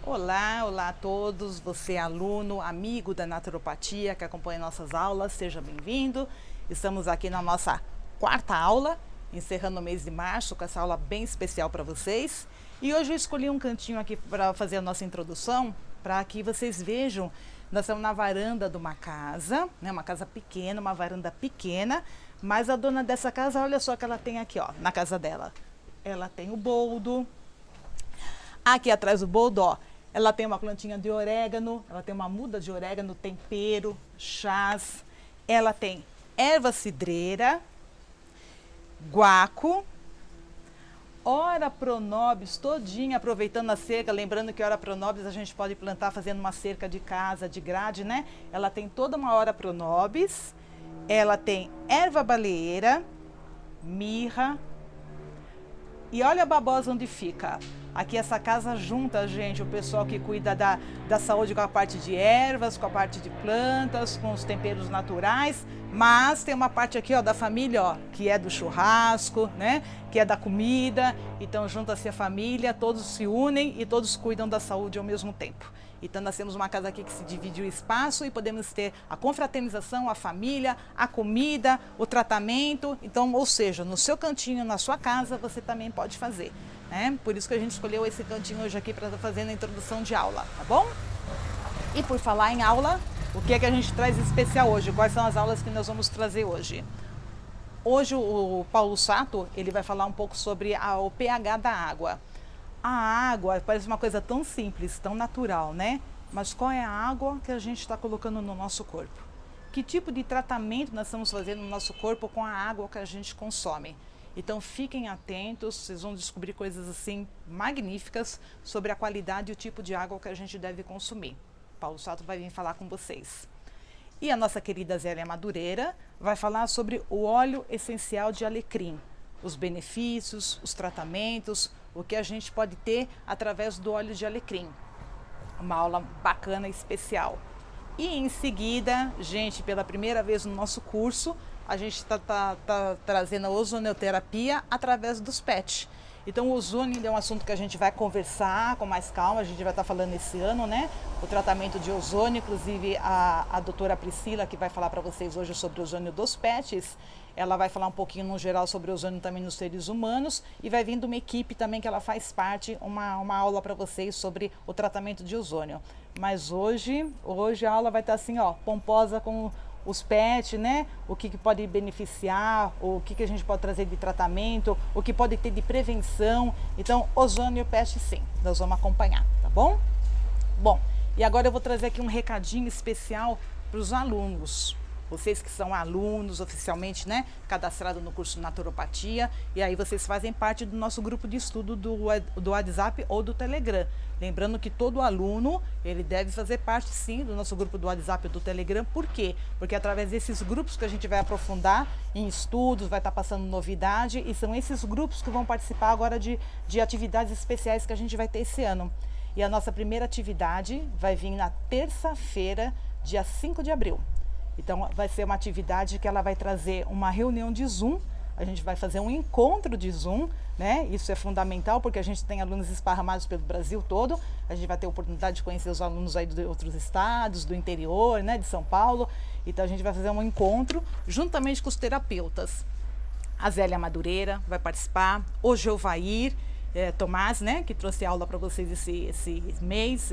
Olá, olá a todos, você é aluno, amigo da naturopatia que acompanha nossas aulas, seja bem-vindo. Estamos aqui na nossa quarta aula, encerrando o mês de março com essa aula bem especial para vocês. E hoje eu escolhi um cantinho aqui para fazer a nossa introdução, para que vocês vejam. Nós estamos na varanda de uma casa, né, uma casa pequena, uma varanda pequena, mas a dona dessa casa, olha só o que ela tem aqui, ó, na casa dela. Ela tem o boldo. Aqui atrás do boldo, ó, ela tem uma plantinha de orégano, ela tem uma muda de orégano, tempero, chás. Ela tem erva cidreira, guaco, ora pronobis todinha, aproveitando a cerca, lembrando que ora pronobis a gente pode plantar fazendo uma cerca de casa, de grade, né? Ela tem toda uma ora pronobis, ela tem erva baleeira, mirra, e olha a babosa onde fica. Aqui essa casa junta, gente, o pessoal que cuida da saúde com a parte de ervas, com a parte de plantas, com os temperos naturais, mas tem uma parte aqui, ó, da família, ó, que é do churrasco, né, que é da comida. Então junta-se a família, todos se unem e todos cuidam da saúde ao mesmo tempo. Então nós temos uma casa aqui que se divide o espaço e podemos ter a confraternização, a família, a comida, o tratamento. Então, ou seja, no seu cantinho, na sua casa, você também pode fazer, né? Por isso que a gente escolheu esse cantinho hoje aqui para estar fazendo a introdução de aula, tá bom? E por falar em aula, o que é que a gente traz de especial hoje? Quais são as aulas que nós vamos trazer hoje? Hoje o Paulo Sato, ele vai falar um pouco sobre o pH da água. A água parece uma coisa tão simples, tão natural, né? Mas qual é a água que a gente está colocando no nosso corpo? Que tipo de tratamento nós estamos fazendo no nosso corpo com a água que a gente consome? Então fiquem atentos, vocês vão descobrir coisas assim magníficas sobre a qualidade e o tipo de água que a gente deve consumir. Paulo Sato vai vir falar com vocês. E a nossa querida Zélia Madureira vai falar sobre o óleo essencial de alecrim, os benefícios, os tratamentos, o que a gente pode ter através do óleo de alecrim. Uma aula bacana e especial. E em seguida, gente, pela primeira vez no nosso curso, a gente está trazendo a ozonioterapia através dos PET. Então o ozônio é um assunto que a gente vai conversar com mais calma, a gente vai estar falando esse ano, né? O tratamento de ozônio, inclusive a doutora Priscila, que vai falar para vocês hoje sobre o ozônio dos PETs, ela vai falar um pouquinho no geral sobre o ozônio também nos seres humanos e vai vindo uma equipe também que ela faz parte, uma aula para vocês sobre o tratamento de ozônio. Mas hoje a aula vai estar assim, ó, pomposa com os PET, né? O que pode beneficiar, o que a gente pode trazer de tratamento, o que pode ter de prevenção. Então, ozônio PET sim, nós vamos acompanhar, tá bom? Bom, e agora eu vou trazer aqui um recadinho especial para os alunos. Vocês que são alunos oficialmente, né, cadastrados no curso de naturopatia, e aí vocês fazem parte do nosso grupo de estudo do WhatsApp ou do Telegram. Lembrando que todo aluno, ele deve fazer parte sim do nosso grupo do WhatsApp ou do Telegram. Por quê? Porque através desses grupos que a gente vai aprofundar em estudos, vai estar passando novidade, e são esses grupos que vão participar agora de atividades especiais que a gente vai ter esse ano. E a nossa primeira atividade vai vir na terça-feira, dia 5 de abril. Então vai ser uma atividade que ela vai trazer uma reunião de Zoom, a gente vai fazer um encontro de Zoom, né? Isso é fundamental porque a gente tem alunos esparramados pelo Brasil todo, a gente vai ter a oportunidade de conhecer os alunos aí de outros estados, do interior, né, de São Paulo. Então a gente vai fazer um encontro juntamente com os terapeutas. A Zélia Madureira vai participar, o Geovair Tomás, né, que trouxe aula para vocês esse mês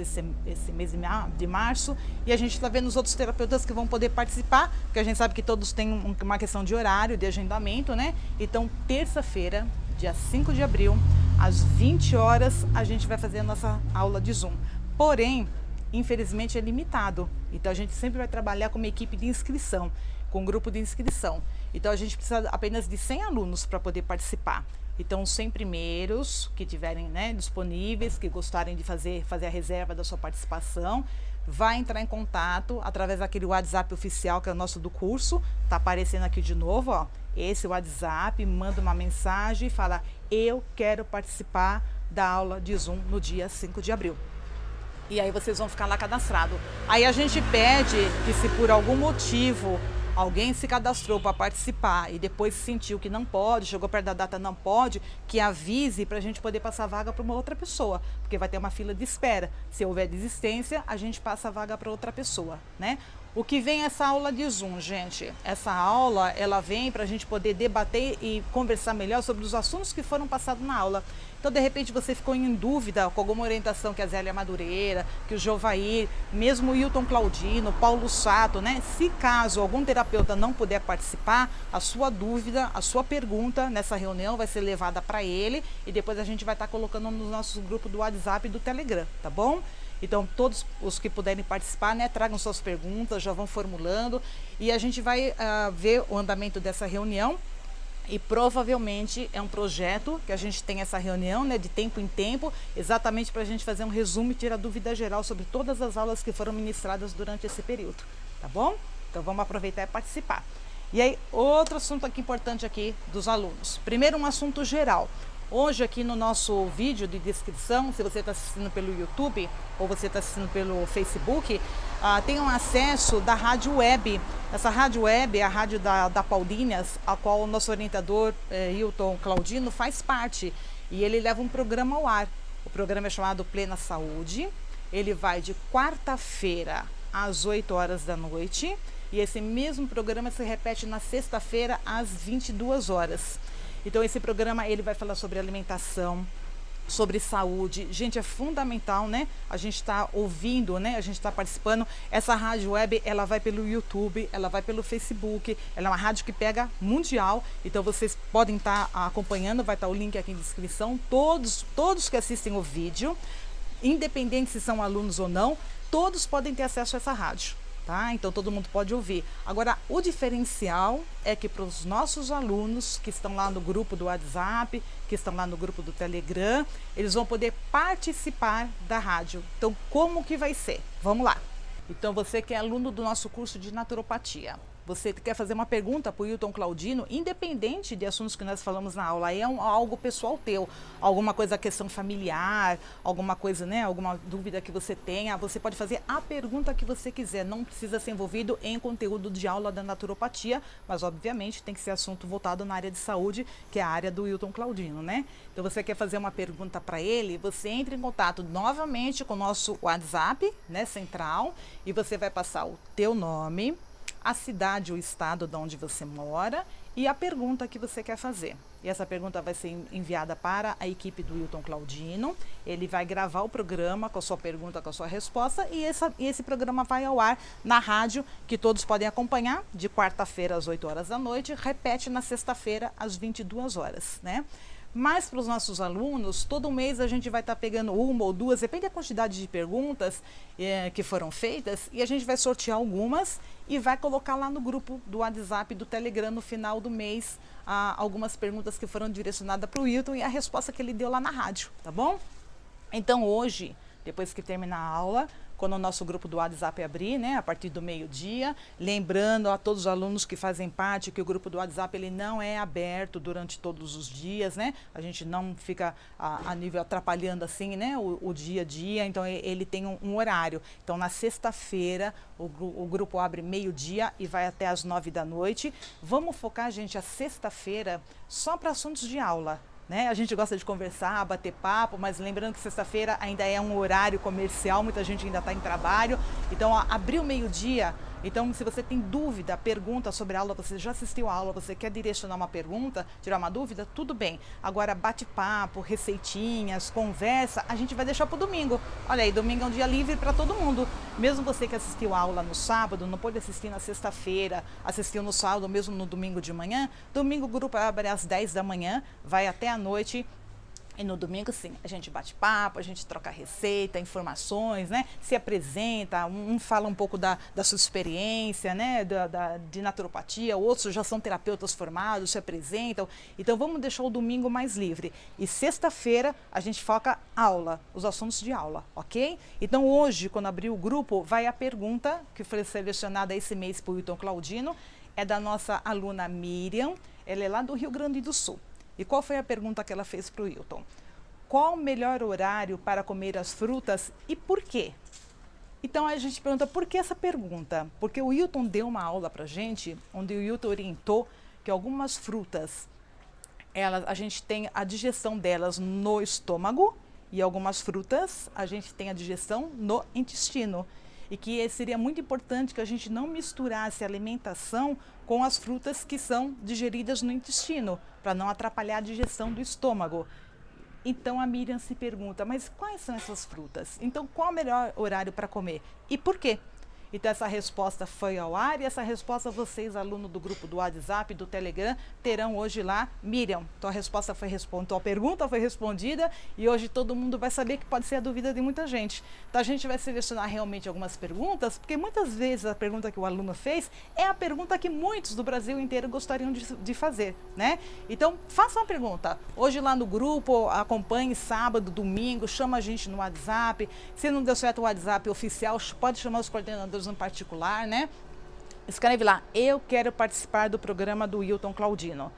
de março, e a gente está vendo os outros terapeutas que vão poder participar, porque a gente sabe que todos têm uma questão de horário, de agendamento, né? Então, terça-feira, dia 5 de abril, às 20 horas, a gente vai fazer a nossa aula de Zoom. Porém, infelizmente é limitado, então a gente sempre vai trabalhar com uma equipe de inscrição, com um grupo de inscrição. Então a gente precisa apenas de 100 alunos para poder participar. Então, os 100 primeiros que tiverem, né, disponíveis, que gostarem de fazer a reserva da sua participação, vai entrar em contato através daquele WhatsApp oficial que é o nosso do curso. Tá aparecendo aqui de novo, ó, esse WhatsApp, manda uma mensagem e fala: eu quero participar da aula de Zoom no dia 5 de abril. E aí vocês vão ficar lá cadastrados. Aí a gente pede que, se por algum motivo alguém se cadastrou para participar e depois sentiu que não pode, chegou perto da data não pode, que avise para a gente poder passar a vaga para uma outra pessoa, porque vai ter uma fila de espera. Se houver desistência, a gente passa a vaga para outra pessoa, né? O que vem essa aula de Zoom, gente? Essa aula, ela vem para a gente poder debater e conversar melhor sobre os assuntos que foram passados na aula. Então, de repente, você ficou em dúvida com alguma orientação que a Zélia Madureira, que o Jovair, mesmo o Hilton Claudino, Paulo Sato, né? Se caso algum terapeuta não puder participar, a sua dúvida, a sua pergunta nessa reunião vai ser levada para ele e depois a gente vai estar colocando no nosso grupo do WhatsApp e do Telegram, tá bom? Então, todos os que puderem participar, né, tragam suas perguntas, já vão formulando e a gente vai ver o andamento dessa reunião. E provavelmente é um projeto que a gente tem essa reunião, né, de tempo em tempo, exatamente para a gente fazer um resumo e tirar dúvida geral sobre todas as aulas que foram ministradas durante esse período, tá bom? Então vamos aproveitar e participar. E aí, outro assunto aqui importante aqui dos alunos. Primeiro, um assunto geral. Hoje aqui no nosso vídeo de descrição, se você está assistindo pelo YouTube ou você está assistindo pelo Facebook, tem um acesso da rádio web. Essa rádio web é a rádio da Paulinhas, a qual o nosso orientador Hilton Claudino faz parte. E ele leva um programa ao ar. O programa é chamado Plena Saúde. Ele vai de quarta-feira às 8 horas da noite. E esse mesmo programa se repete na sexta-feira às 22 horas. Então esse programa ele vai falar sobre alimentação, sobre saúde. Gente, é fundamental, né? A gente está ouvindo, né? A gente está participando. Essa rádio web, ela vai pelo YouTube, ela vai pelo Facebook. Ela é uma rádio que pega mundial. Então vocês podem estar acompanhando, vai estar o link aqui na descrição. Todos que assistem o vídeo, independente se são alunos ou não, todos podem ter acesso a essa rádio. Tá? Então todo mundo pode ouvir. Agora, o diferencial é que para os nossos alunos que estão lá no grupo do WhatsApp, que estão lá no grupo do Telegram, eles vão poder participar da rádio. Então, como que vai ser? Vamos lá. Então, você que é aluno do nosso curso de naturopatia, você quer fazer uma pergunta para o Hilton Claudino, independente de assuntos que nós falamos na aula, aí é algo pessoal teu, alguma coisa, questão familiar, alguma coisa, né, alguma dúvida que você tenha, você pode fazer a pergunta que você quiser, não precisa ser envolvido em conteúdo de aula da naturopatia, mas obviamente tem que ser assunto voltado na área de saúde, que é a área do Hilton Claudino, né? Então você quer fazer uma pergunta para ele, você entra em contato novamente com o nosso WhatsApp, né, central, e você vai passar o teu nome, a cidade ou estado de onde você mora e a pergunta que você quer fazer. E essa pergunta vai ser enviada para a equipe do Hilton Claudino. Ele vai gravar o programa com a sua pergunta, com a sua resposta e esse programa vai ao ar na rádio, que todos podem acompanhar de quarta-feira às 8 horas da noite, repete na sexta-feira às 22 horas, né? Mas para os nossos alunos, todo mês a gente vai estar pegando uma ou duas, depende da quantidade de perguntas que foram feitas, e a gente vai sortear algumas e vai colocar lá no grupo do WhatsApp e do Telegram no final do mês algumas perguntas que foram direcionadas para o Hilton e a resposta que ele deu lá na rádio, tá bom? Então hoje, depois que terminar a aula, quando o nosso grupo do WhatsApp abrir, né, a partir do meio-dia, lembrando a todos os alunos que fazem parte que o grupo do WhatsApp ele não é aberto durante todos os dias, né? A gente não fica a nível atrapalhando assim, né, o dia a dia, então ele tem um horário. Então na sexta-feira o grupo abre meio-dia e vai até às 9 da noite. Vamos focar, gente, a sexta-feira só para assuntos de aula. Né? A gente gosta de conversar, bater papo, mas lembrando que sexta-feira ainda é um horário comercial, muita gente ainda está em trabalho. Então, abriu meio-dia. Então, se você tem dúvida, pergunta sobre a aula, você já assistiu a aula, você quer direcionar uma pergunta, tirar uma dúvida, tudo bem. Agora, bate-papo, receitinhas, conversa, a gente vai deixar para o domingo. Olha aí, domingo é um dia livre para todo mundo. Mesmo você que assistiu a aula no sábado, não pôde assistir na sexta-feira, assistiu no sábado, mesmo no domingo de manhã, domingo o grupo abre às 10 da manhã, vai até a noite. E no domingo, sim, a gente bate papo, a gente troca receita, informações, né? Se apresenta, um fala um pouco da sua experiência, né? De naturopatia, outros já são terapeutas formados, se apresentam. Então, vamos deixar o domingo mais livre. E sexta-feira, a gente foca aula, os assuntos de aula, ok? Então, hoje, quando abrir o grupo, vai a pergunta que foi selecionada esse mês por Hilton Claudino, é da nossa aluna Miriam, ela é lá do Rio Grande do Sul. E qual foi a pergunta que ela fez para o Hilton? Qual o melhor horário para comer as frutas e por quê? Então a gente pergunta, por que essa pergunta? Porque o Wilton deu uma aula pra gente, onde o Wilton orientou que algumas frutas, a gente tem a digestão delas no estômago, e algumas frutas a gente tem a digestão no intestino. E que seria muito importante que a gente não misturasse a alimentação com as frutas que são digeridas no intestino, para não atrapalhar a digestão do estômago. Então a Miriam se pergunta, mas quais são essas frutas? Então qual o melhor horário para comer? E por quê? Então essa resposta foi ao ar e essa resposta vocês, alunos do grupo do WhatsApp, do Telegram, terão hoje lá. Miriam, tua resposta foi respondida, tua pergunta foi respondida e hoje todo mundo vai saber que pode ser a dúvida de muita gente. Então a gente vai selecionar realmente algumas perguntas, porque muitas vezes a pergunta que o aluno fez é a pergunta que muitos do Brasil inteiro gostariam de fazer, né? Então faça uma pergunta. Hoje lá no grupo, acompanhe sábado, domingo, chama a gente no WhatsApp. Se não deu certo o WhatsApp oficial, pode chamar os coordenadores no particular, né? Escreve lá, eu quero participar do programa do Wilton Claudino.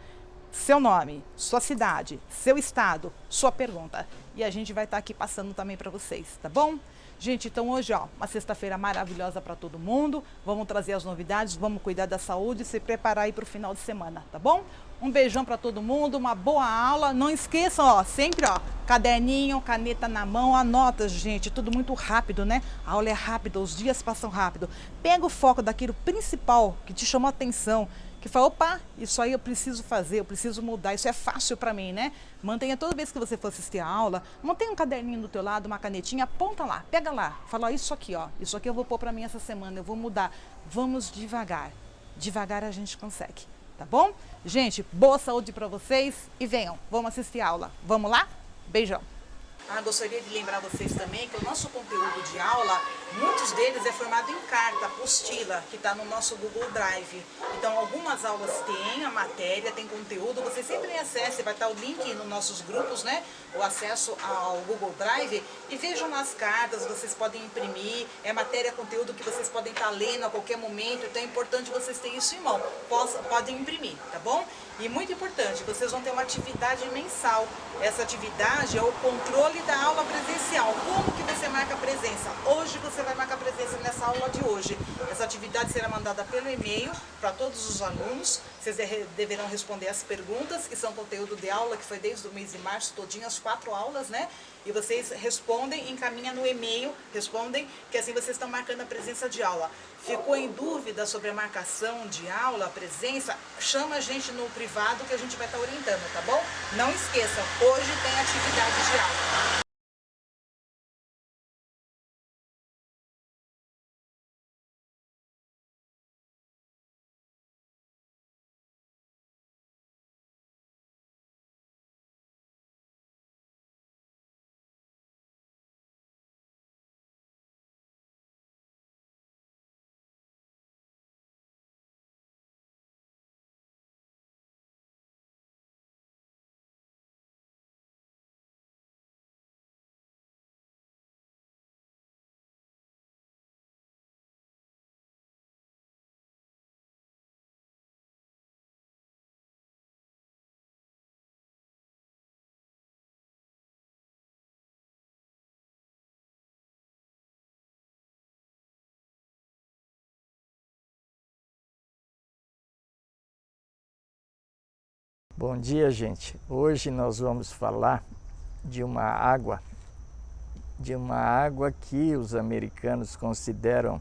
Seu nome, sua cidade, seu estado, sua pergunta. E a gente vai estar aqui passando também para vocês, tá bom? Gente, então hoje, ó, uma sexta-feira maravilhosa para todo mundo. Vamos trazer as novidades, vamos cuidar da saúde e se preparar aí para o final de semana, tá bom? Um beijão para todo mundo, uma boa aula. Não esqueçam, ó, sempre, ó, caderninho, caneta na mão, anota, gente, tudo muito rápido, né? A aula é rápida, os dias passam rápido. Pega o foco daquilo principal que te chamou a atenção, que fala, opa, isso aí eu preciso fazer, eu preciso mudar, isso é fácil para mim, né? Mantenha toda vez que você for assistir a aula, mantenha um caderninho do teu lado, uma canetinha, aponta lá, pega lá, fala, ó, isso aqui eu vou pôr para mim essa semana, eu vou mudar. Vamos devagar, devagar a gente consegue, tá bom? Gente, boa saúde para vocês e venham, vamos assistir a aula. Vamos lá? Beijão! Gostaria de lembrar vocês também que o nosso conteúdo de aula, muitos deles é formado em carta, apostila, que está no nosso Google Drive. Então, algumas aulas têm a matéria, tem conteúdo, você sempre acesse, vai estar o link nos nossos grupos, né? O acesso ao Google Drive e vejam nas cartas, vocês podem imprimir, é matéria, conteúdo que vocês podem estar lendo a qualquer momento, então é importante vocês terem isso em mão, podem imprimir, tá bom? E muito importante, vocês vão ter uma atividade mensal. Essa atividade é o controle da aula presencial. Como que você marca a presença? Hoje você vai marcar presença nessa aula de hoje. Essa atividade será mandada pelo e-mail para todos os alunos. Vocês deverão responder as perguntas, que são conteúdo de aula, que foi desde o mês de março, todinho, as 4 aulas, né? E vocês respondem, encaminham no e-mail, respondem, que assim vocês estão marcando a presença de aula. Ficou em dúvida sobre a marcação de aula, a presença? Chama a gente no privado que a gente vai estar orientando, tá bom? Não esqueçam, hoje tem atividade de aula. Bom dia, gente. Hoje nós vamos falar de uma água que os americanos consideram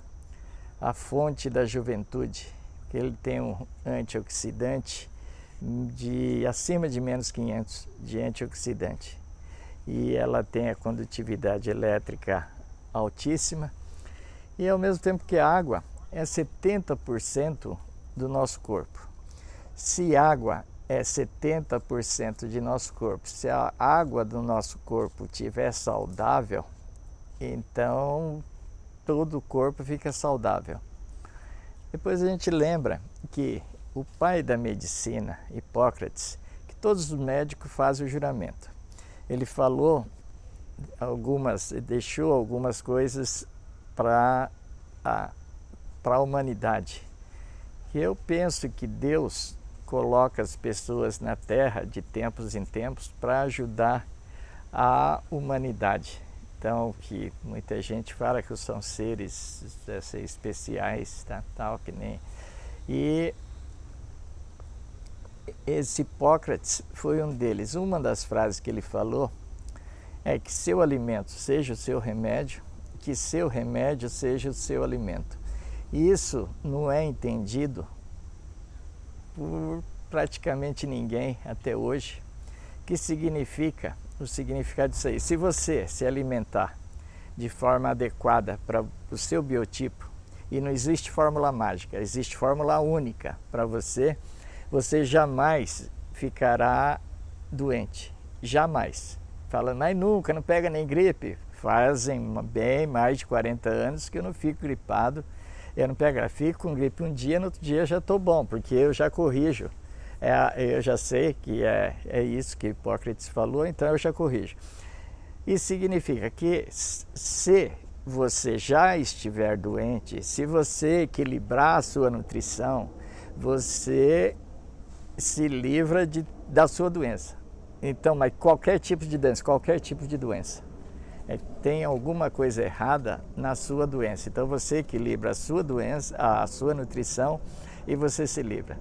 a fonte da juventude. Ele tem um antioxidante de acima de menos 500 de antioxidante. E ela tem a condutividade elétrica altíssima. E ao mesmo tempo que a água é 70% do nosso corpo. Se água é 70% de nosso corpo. Se a água do nosso corpo estiver saudável, então todo o corpo fica saudável. Depois a gente lembra que o pai da medicina, Hipócrates, que todos os médicos fazem o juramento. Ele falou deixou algumas coisas para a humanidade. E eu penso que Deus coloca as pessoas na Terra de tempos em tempos para ajudar a humanidade. então que muita gente fala que são seres especiais, tá, tal, que nem... E esse Hipócrates foi um deles. Uma das frases que ele falou é que seu alimento seja o seu remédio, que seu remédio seja o seu alimento. E isso não é entendido por praticamente ninguém até hoje. Que significa, o significado disso aí, se você se alimentar de forma adequada para o seu biotipo, e não existe fórmula mágica, existe fórmula única para você, você jamais ficará doente, jamais. Fala, mas nunca, não pega nem gripe. Fazem bem mais de 40 anos que eu não fico gripado, eu não pego, fico com gripe um dia, no outro dia já estou bom, porque eu já corrijo. Eu já sei que é isso que Hipócrates falou, então eu já corrijo. Isso significa que se você já estiver doente, se você equilibrar a sua nutrição, você se livra da sua doença. Então, mas qualquer tipo de doença, tem alguma coisa errada na sua doença. Então você equilibra a sua doença, a sua nutrição, e você se livra.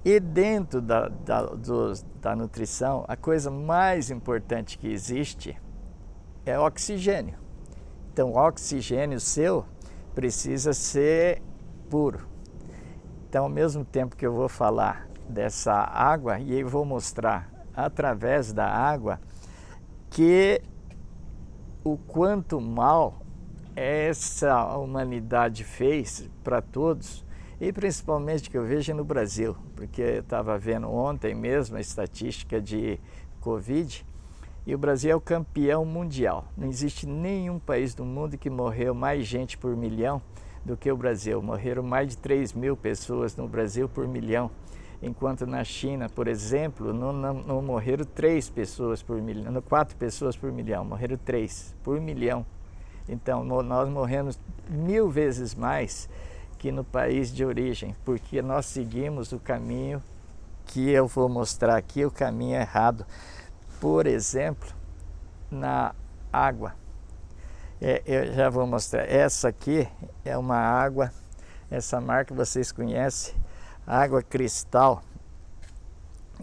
E dentro da nutrição, a coisa mais importante que existe é o oxigênio. Então, o oxigênio seu precisa ser puro. Então, ao mesmo tempo que eu vou falar dessa água, e eu vou mostrar através da água que o quanto mal essa humanidade fez para todos, e principalmente que eu vejo no Brasil, porque eu estava vendo ontem mesmo a estatística de Covid, e o Brasil é o campeão mundial. Não existe nenhum país do mundo que morreu mais gente por milhão do que o Brasil. Morreram mais de 3.000 pessoas no Brasil por milhão, enquanto na China, por exemplo, não morreram 3 pessoas por milhão, 4 pessoas por milhão, morreram 3 por milhão. Então nós morremos 1000 vezes mais que no país de origem, porque nós seguimos o caminho que eu vou mostrar aqui, o caminho errado. Por exemplo, na água. Eu já vou mostrar. Essa aqui é uma água, essa marca vocês conhecem, água cristal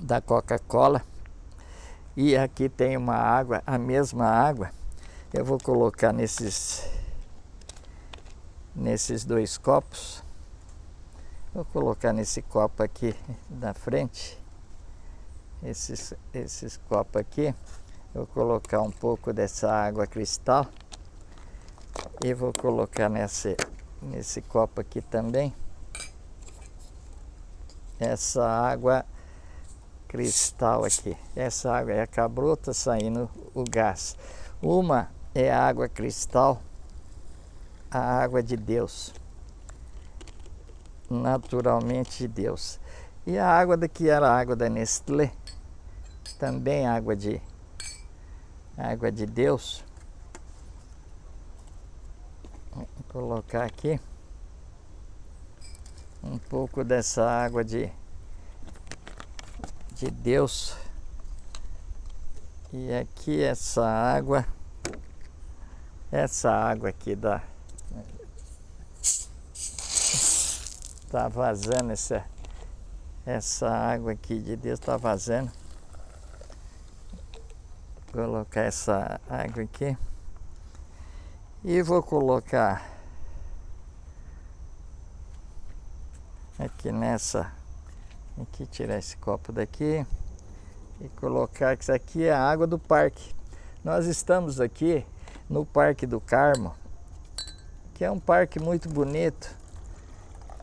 da Coca-Cola. E aqui tem uma água, a mesma água. Eu vou colocar nesses 2 copos. Vou colocar nesse copo aqui na frente. Esses copos aqui. Vou colocar um pouco dessa água cristal. E vou colocar nesse copo aqui também essa água cristal aqui. Essa água é acabou, tá saindo o gás. Uma é a água cristal, a água de Deus, naturalmente de Deus. E a água daqui era a água da Nestlé, também água de Deus. Vou colocar aqui um pouco dessa água de Deus. E aqui essa água aqui tá vazando, essa água aqui de Deus tá vazando. Vou colocar essa água aqui. E vou colocar aqui aqui, tirar esse copo daqui e colocar que isso aqui é a água do parque. Nós estamos aqui no Parque do Carmo, que é um parque muito bonito.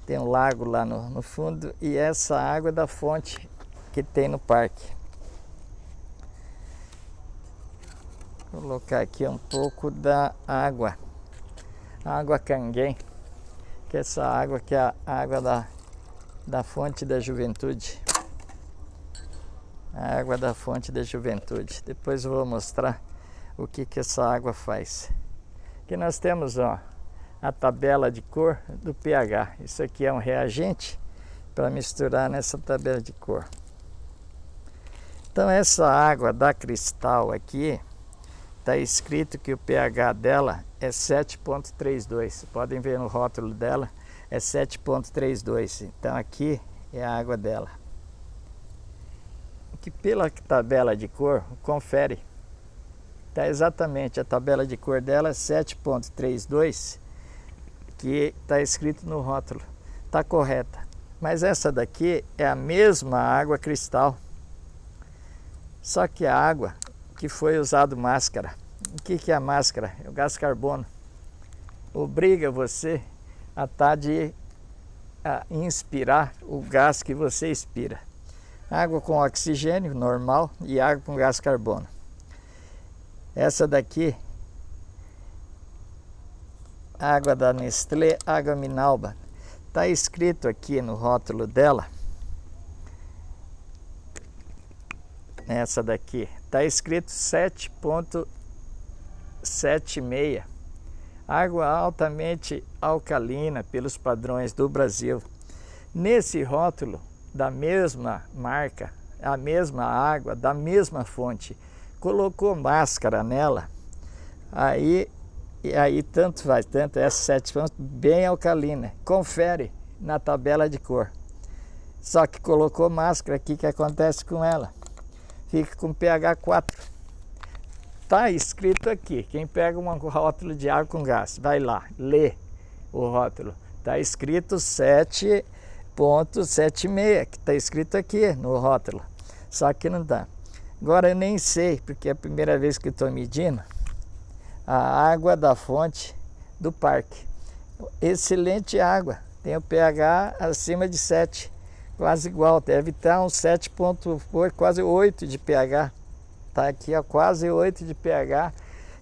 Tem um lago lá no fundo, e essa água é da fonte que tem no parque. Vou colocar aqui um pouco da água Canguém, que é essa água que é a água da fonte da juventude. A água da fonte da juventude. Depois eu vou mostrar o que essa água faz. Aqui nós temos, ó, a tabela de cor do pH. Isso aqui é um reagente para misturar nessa tabela de cor. Então essa água da cristal aqui, está escrito que o pH dela é 7,32. Podem ver no rótulo dela, é 7,32. Então aqui é a água dela. Que pela tabela de cor, confere. Está exatamente, a tabela de cor dela é 7,32, que está escrito no rótulo. Está correta. Mas essa daqui é a mesma água cristal. Só que a água que foi usado máscara. O que é a máscara? É o gás carbono. Obriga você a inspirar o gás que você expira. Água com oxigênio normal e água com gás carbono. Essa daqui, água da Nestlé, água Minalba. Está escrito aqui no rótulo dela. Essa daqui está escrito 7,76. Água altamente alcalina pelos padrões do Brasil. Nesse rótulo da mesma marca, a mesma água, da mesma fonte, colocou máscara nela, aí tanto faz, tanto essa 7 pontos, bem alcalina. Confere na tabela de cor. Só que colocou máscara aqui, que acontece com ela? Fica com pH 4. Está escrito aqui, quem pega um rótulo de água com gás, vai lá, lê o rótulo. Está escrito 7,76, que está escrito aqui no rótulo. Só que não dá. Agora eu nem sei, porque é a primeira vez que estou medindo a água da fonte do parque. Excelente água, tem o pH acima de 7, quase igual, deve estar uns 7,8, quase 8 de pH. Está aqui a quase 8 de pH.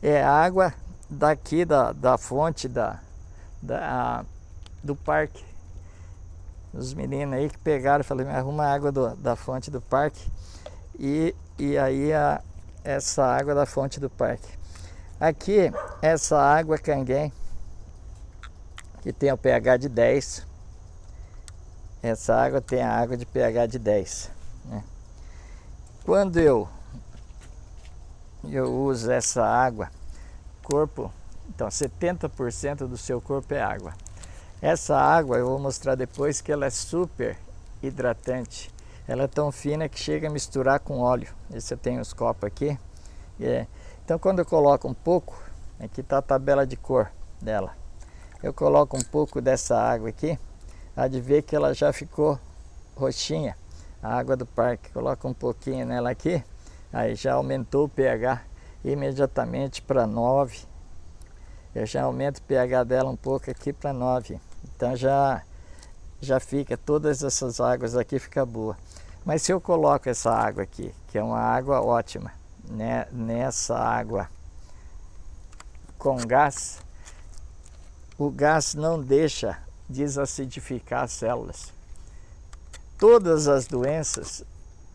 É água daqui da fonte do parque. Os meninos aí que pegaram, falei, me arruma a água da fonte do parque. E aí essa água da fonte do parque. Aqui, essa água Canguém, que tem o pH de 10. Essa água tem a água de pH de 10. Né? Quando eu uso essa água, corpo, então 70% do seu corpo é água. Essa água eu vou mostrar depois que ela é super hidratante. Ela é tão fina que chega a misturar com óleo. Esse eu tenho os copos aqui. Então quando eu coloco um pouco, aqui está a tabela de cor dela. Eu coloco um pouco dessa água aqui, há de ver que ela já ficou roxinha. A água do parque, coloca um pouquinho nela aqui, aí já aumentou o pH imediatamente para 9. Eu já aumento o pH dela um pouco aqui para 9. Então já fica, todas essas águas aqui fica boa. Mas se eu coloco essa água aqui, que é uma água ótima, né, nessa água com gás, o gás não deixa desacidificar as células. Todas as doenças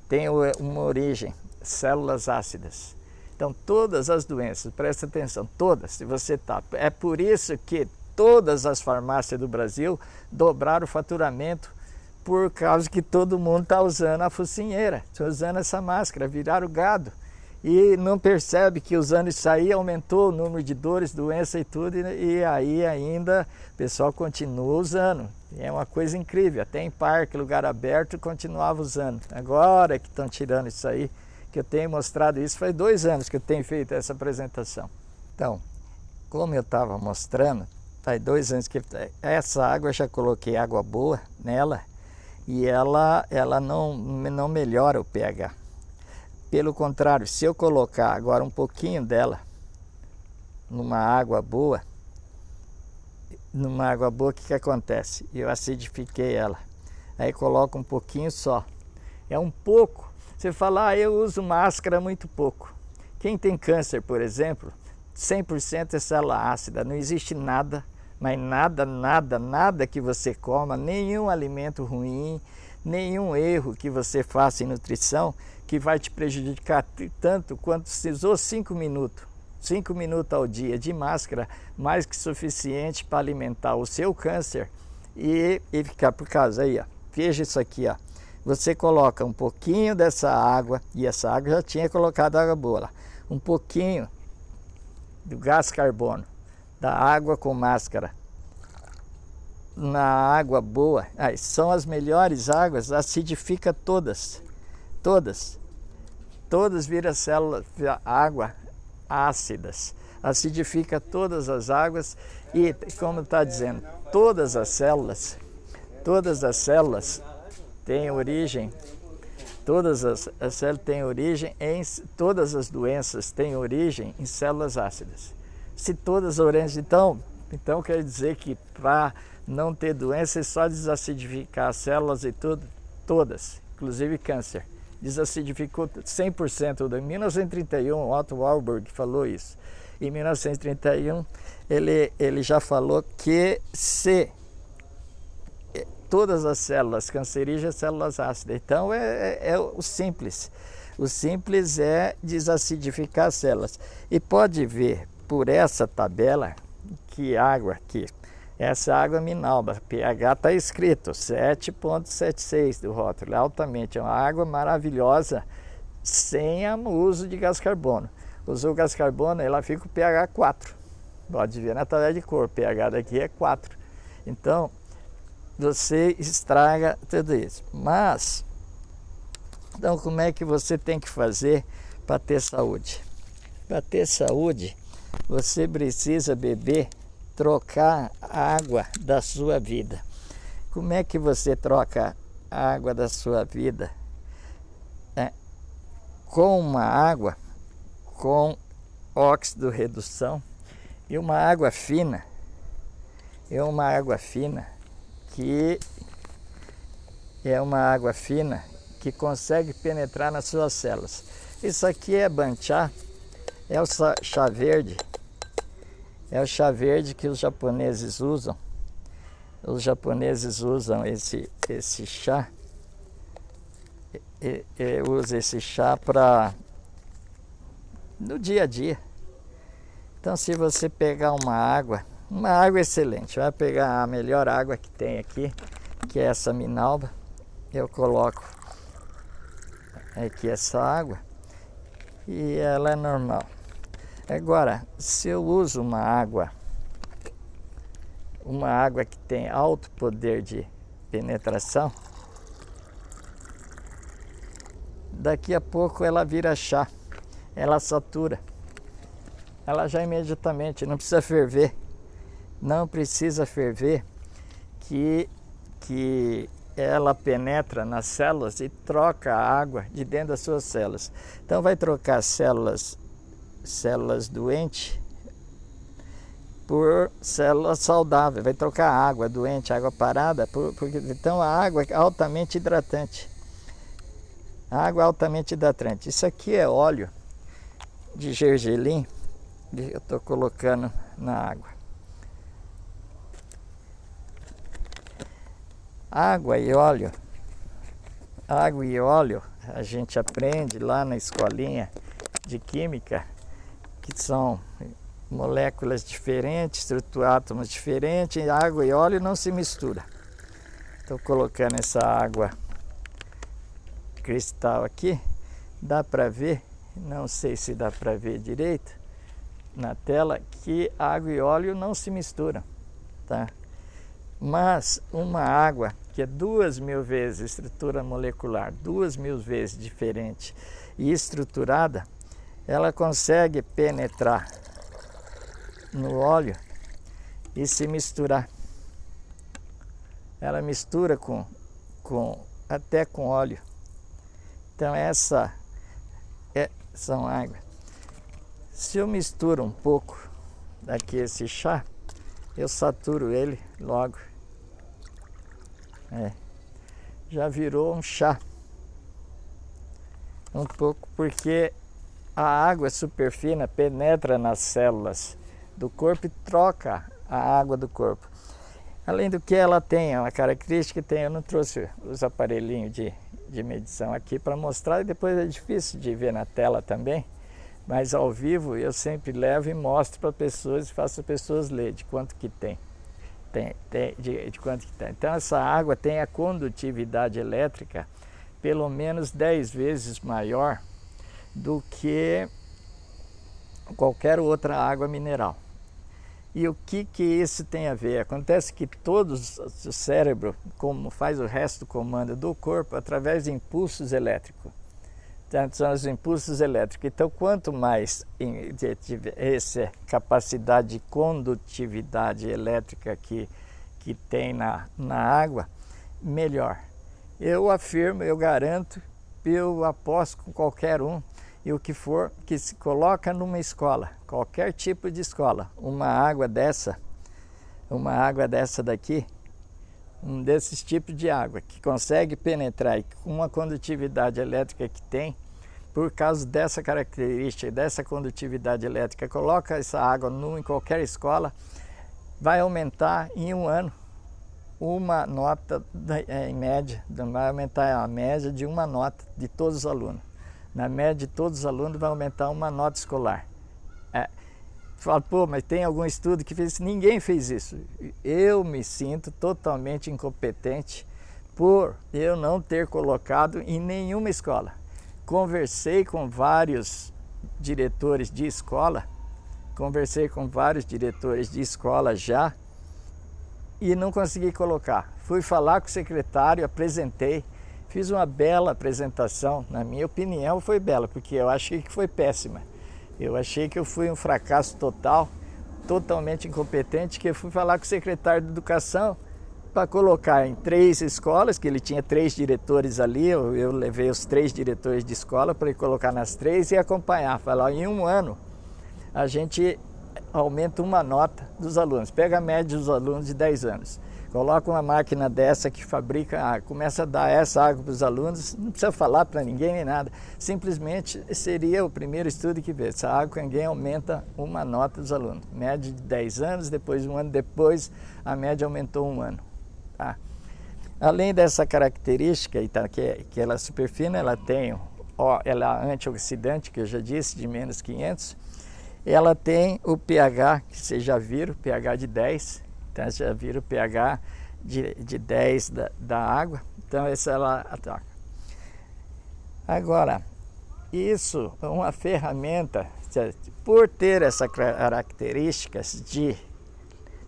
têm uma origem, células ácidas. Então todas as doenças, presta atenção, todas, se você tá. É por isso que todas as farmácias do Brasil dobraram o faturamento, por causa que todo mundo está usando a focinheira, está usando essa máscara, viraram gado. E não percebe que usando isso aí aumentou o número de dores, doenças e tudo, e aí ainda o pessoal continua usando. É uma coisa incrível, até em parque, lugar aberto, continuava usando. Agora que estão tirando isso aí, que eu tenho mostrado isso, faz 2 anos que eu tenho feito essa apresentação. Então, como eu estava mostrando, faz 2 anos que essa água, eu já coloquei água boa nela, e ela não melhora o pH. Pelo contrário, se eu colocar agora um pouquinho dela numa água boa, o que acontece? Eu acidifiquei ela, aí coloco um pouquinho só. É um pouco. Você fala, eu uso máscara muito pouco. Quem tem câncer, por exemplo, 100% é célula ácida, não existe nada, mas nada que você coma, nenhum alimento ruim, nenhum erro que você faça em nutrição que vai te prejudicar tanto quanto se usou 5 minutos. 5 minutos ao dia de máscara, mais que suficiente para alimentar o seu câncer e ficar por causa aí, ó. Veja isso aqui, ó. Você coloca um pouquinho dessa água, e essa água já tinha colocado água boa lá. Um pouquinho do gás carbono, da água com máscara, na água boa, são as melhores águas, acidifica todas viram células, água ácidas, acidifica todas as águas e, como está dizendo, todas as células têm origem, todas as células têm origem todas as doenças têm origem em células ácidas. Se todas as origem, então quer dizer que para não ter doença é só desacidificar as células e tudo, todas, inclusive câncer. Desacidificou 100%. Em 1931, Otto Warburg falou isso. Em 1931, ele já falou que se todas as células cancerígenas, células ácidas. Então é o simples. O simples é desacidificar as células. E pode ver por essa tabela que água aqui, essa água Minalba, pH está escrito 7,76 do rótulo, altamente, é uma água maravilhosa, sem o uso de gás carbono. Usou gás carbono, ela fica com pH 4, pode ver na tabela de cor, pH daqui é 4. Então, você estraga tudo isso. Mas, então como é que você tem que fazer para ter saúde? Para ter saúde, você precisa trocar a água da sua vida. Como é que você troca a água da sua vida? Com uma água com óxido redução e uma água fina. É uma água fina que consegue penetrar nas suas células. Isso aqui é Banchá, é o chá verde. É o chá verde que os japoneses usam. Os japoneses usam esse chá. Usa esse chá no dia a dia. Então, se você pegar uma água excelente, vai pegar a melhor água que tem aqui, que é essa Minalba. Eu coloco aqui essa água e ela é normal. Agora, se eu uso uma água que tem alto poder de penetração, daqui a pouco ela vira chá, ela satura, ela já imediatamente, não precisa ferver, que ela penetra nas células e troca a água de dentro das suas células. Então vai trocar células doentes por células saudáveis, vai trocar água doente, água parada, porque então a água é altamente hidratante. Isso aqui é óleo de gergelim, eu estou colocando na água. Água e óleo, a gente aprende lá na escolinha de química, que são moléculas diferentes, átomos diferentes, água e óleo não se misturam. Estou colocando essa água cristal aqui, dá para ver, não sei se dá para ver direito na tela, que água e óleo não se misturam, tá? Mas uma água que é 2.000 vezes estrutura molecular, 2.000 vezes diferente e estruturada, ela consegue penetrar no óleo e se misturar. Ela mistura até com óleo. Então são águas. Se eu misturo um pouco daqui esse chá, eu saturo ele logo. Já virou um chá. Um pouco porque a água superfina penetra nas células do corpo e troca a água do corpo. Além do que ela tem uma característica que eu não trouxe os aparelhinhos de medição aqui para mostrar, e depois é difícil de ver na tela também, mas ao vivo eu sempre levo e mostro para pessoas e faço as pessoas ler de quanto que tem. De quanto que tem. Então essa água tem a condutividade elétrica pelo menos 10 vezes maior do que qualquer outra água mineral. E o que isso tem a ver? Acontece que o cérebro, como faz o resto do comando do corpo, através de impulsos elétricos. Então, são os impulsos elétricos. Então, quanto mais essa capacidade de condutividade elétrica que tem na água, melhor. Eu afirmo, eu garanto, eu aposto com qualquer um, e o que for, que se coloca numa escola, qualquer tipo de escola, uma água dessa daqui, um desses tipos de água, que consegue penetrar e com uma condutividade elétrica que tem, por causa dessa característica, dessa condutividade elétrica, coloca essa água em qualquer escola, vai aumentar em um ano uma nota em média, vai aumentar a média de uma nota de todos os alunos. Na média de todos os alunos vai aumentar uma nota escolar. Fala, pô, mas tem algum estudo que fez isso? Ninguém fez isso. Eu me sinto totalmente incompetente por eu não ter colocado em nenhuma escola. Conversei com vários diretores de escola, já, e não consegui colocar. Fui falar com o secretário, apresentei, fiz uma bela apresentação. Na minha opinião foi bela, porque eu achei que foi péssima. Eu achei que eu fui um fracasso total, totalmente incompetente, que eu fui falar com o secretário de Educação para colocar em 3 escolas, que ele tinha 3 diretores ali, eu levei os 3 diretores de escola para ele colocar nas 3 e acompanhar. Falar, em um ano a gente aumenta uma nota dos alunos, pega a média dos alunos de 10 anos, coloca uma máquina dessa que fabrica água, começa a dar essa água para os alunos, não precisa falar para ninguém nem nada, simplesmente seria o primeiro estudo que vê, essa água ninguém aumenta uma nota dos alunos, média de 10 anos, depois um ano depois a média aumentou um ano. Tá? Além dessa característica, que ela é super fina, ela tem, ela é antioxidante, que eu já disse, de menos 500, ela tem o pH, que vocês já viram, pH de 10, então vocês já viram o pH de 10 da água, então essa ela ataca. Agora, isso é uma ferramenta, por ter essas características de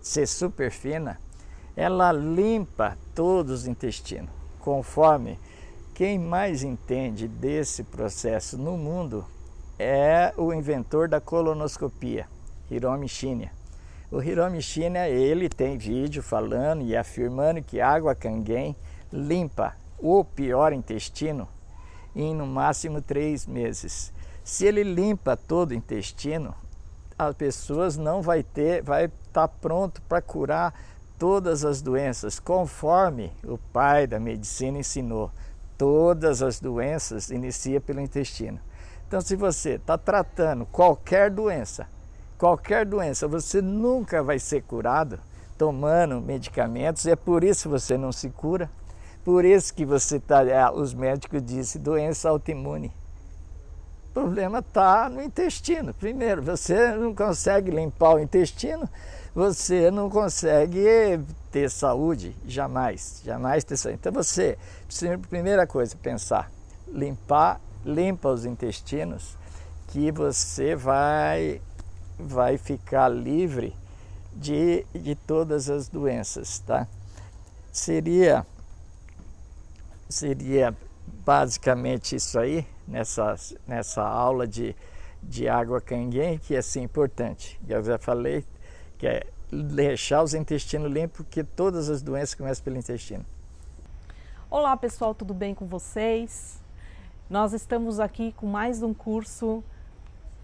ser super fina, ela limpa todos os intestinos, conforme quem mais entende desse processo no mundo é o inventor da colonoscopia, Hiromi Shinya. O Hiromi Shinya, ele tem vídeo falando e afirmando que a água Kangen limpa o pior intestino em no máximo 3 meses. Se ele limpa todo o intestino, as pessoas vai estar pronto para curar todas as doenças, conforme o pai da medicina ensinou. Todas as doenças iniciam pelo intestino. Então, se você está tratando qualquer doença, você nunca vai ser curado tomando medicamentos, e é por isso que você não se cura, por isso que você os médicos dizem doença autoimune. O problema está no intestino. Primeiro, você não consegue limpar o intestino, você não consegue ter saúde, jamais ter saúde. Então você, primeira coisa, pensar, limpa os intestinos, que você vai ficar livre de todas as doenças, tá? Seria basicamente isso aí, nessa aula de água Kangen, que é assim importante. Eu já falei que é deixar os intestinos limpos, porque todas as doenças começam pelo intestino. Olá pessoal, tudo bem com vocês? Nós estamos aqui com mais um curso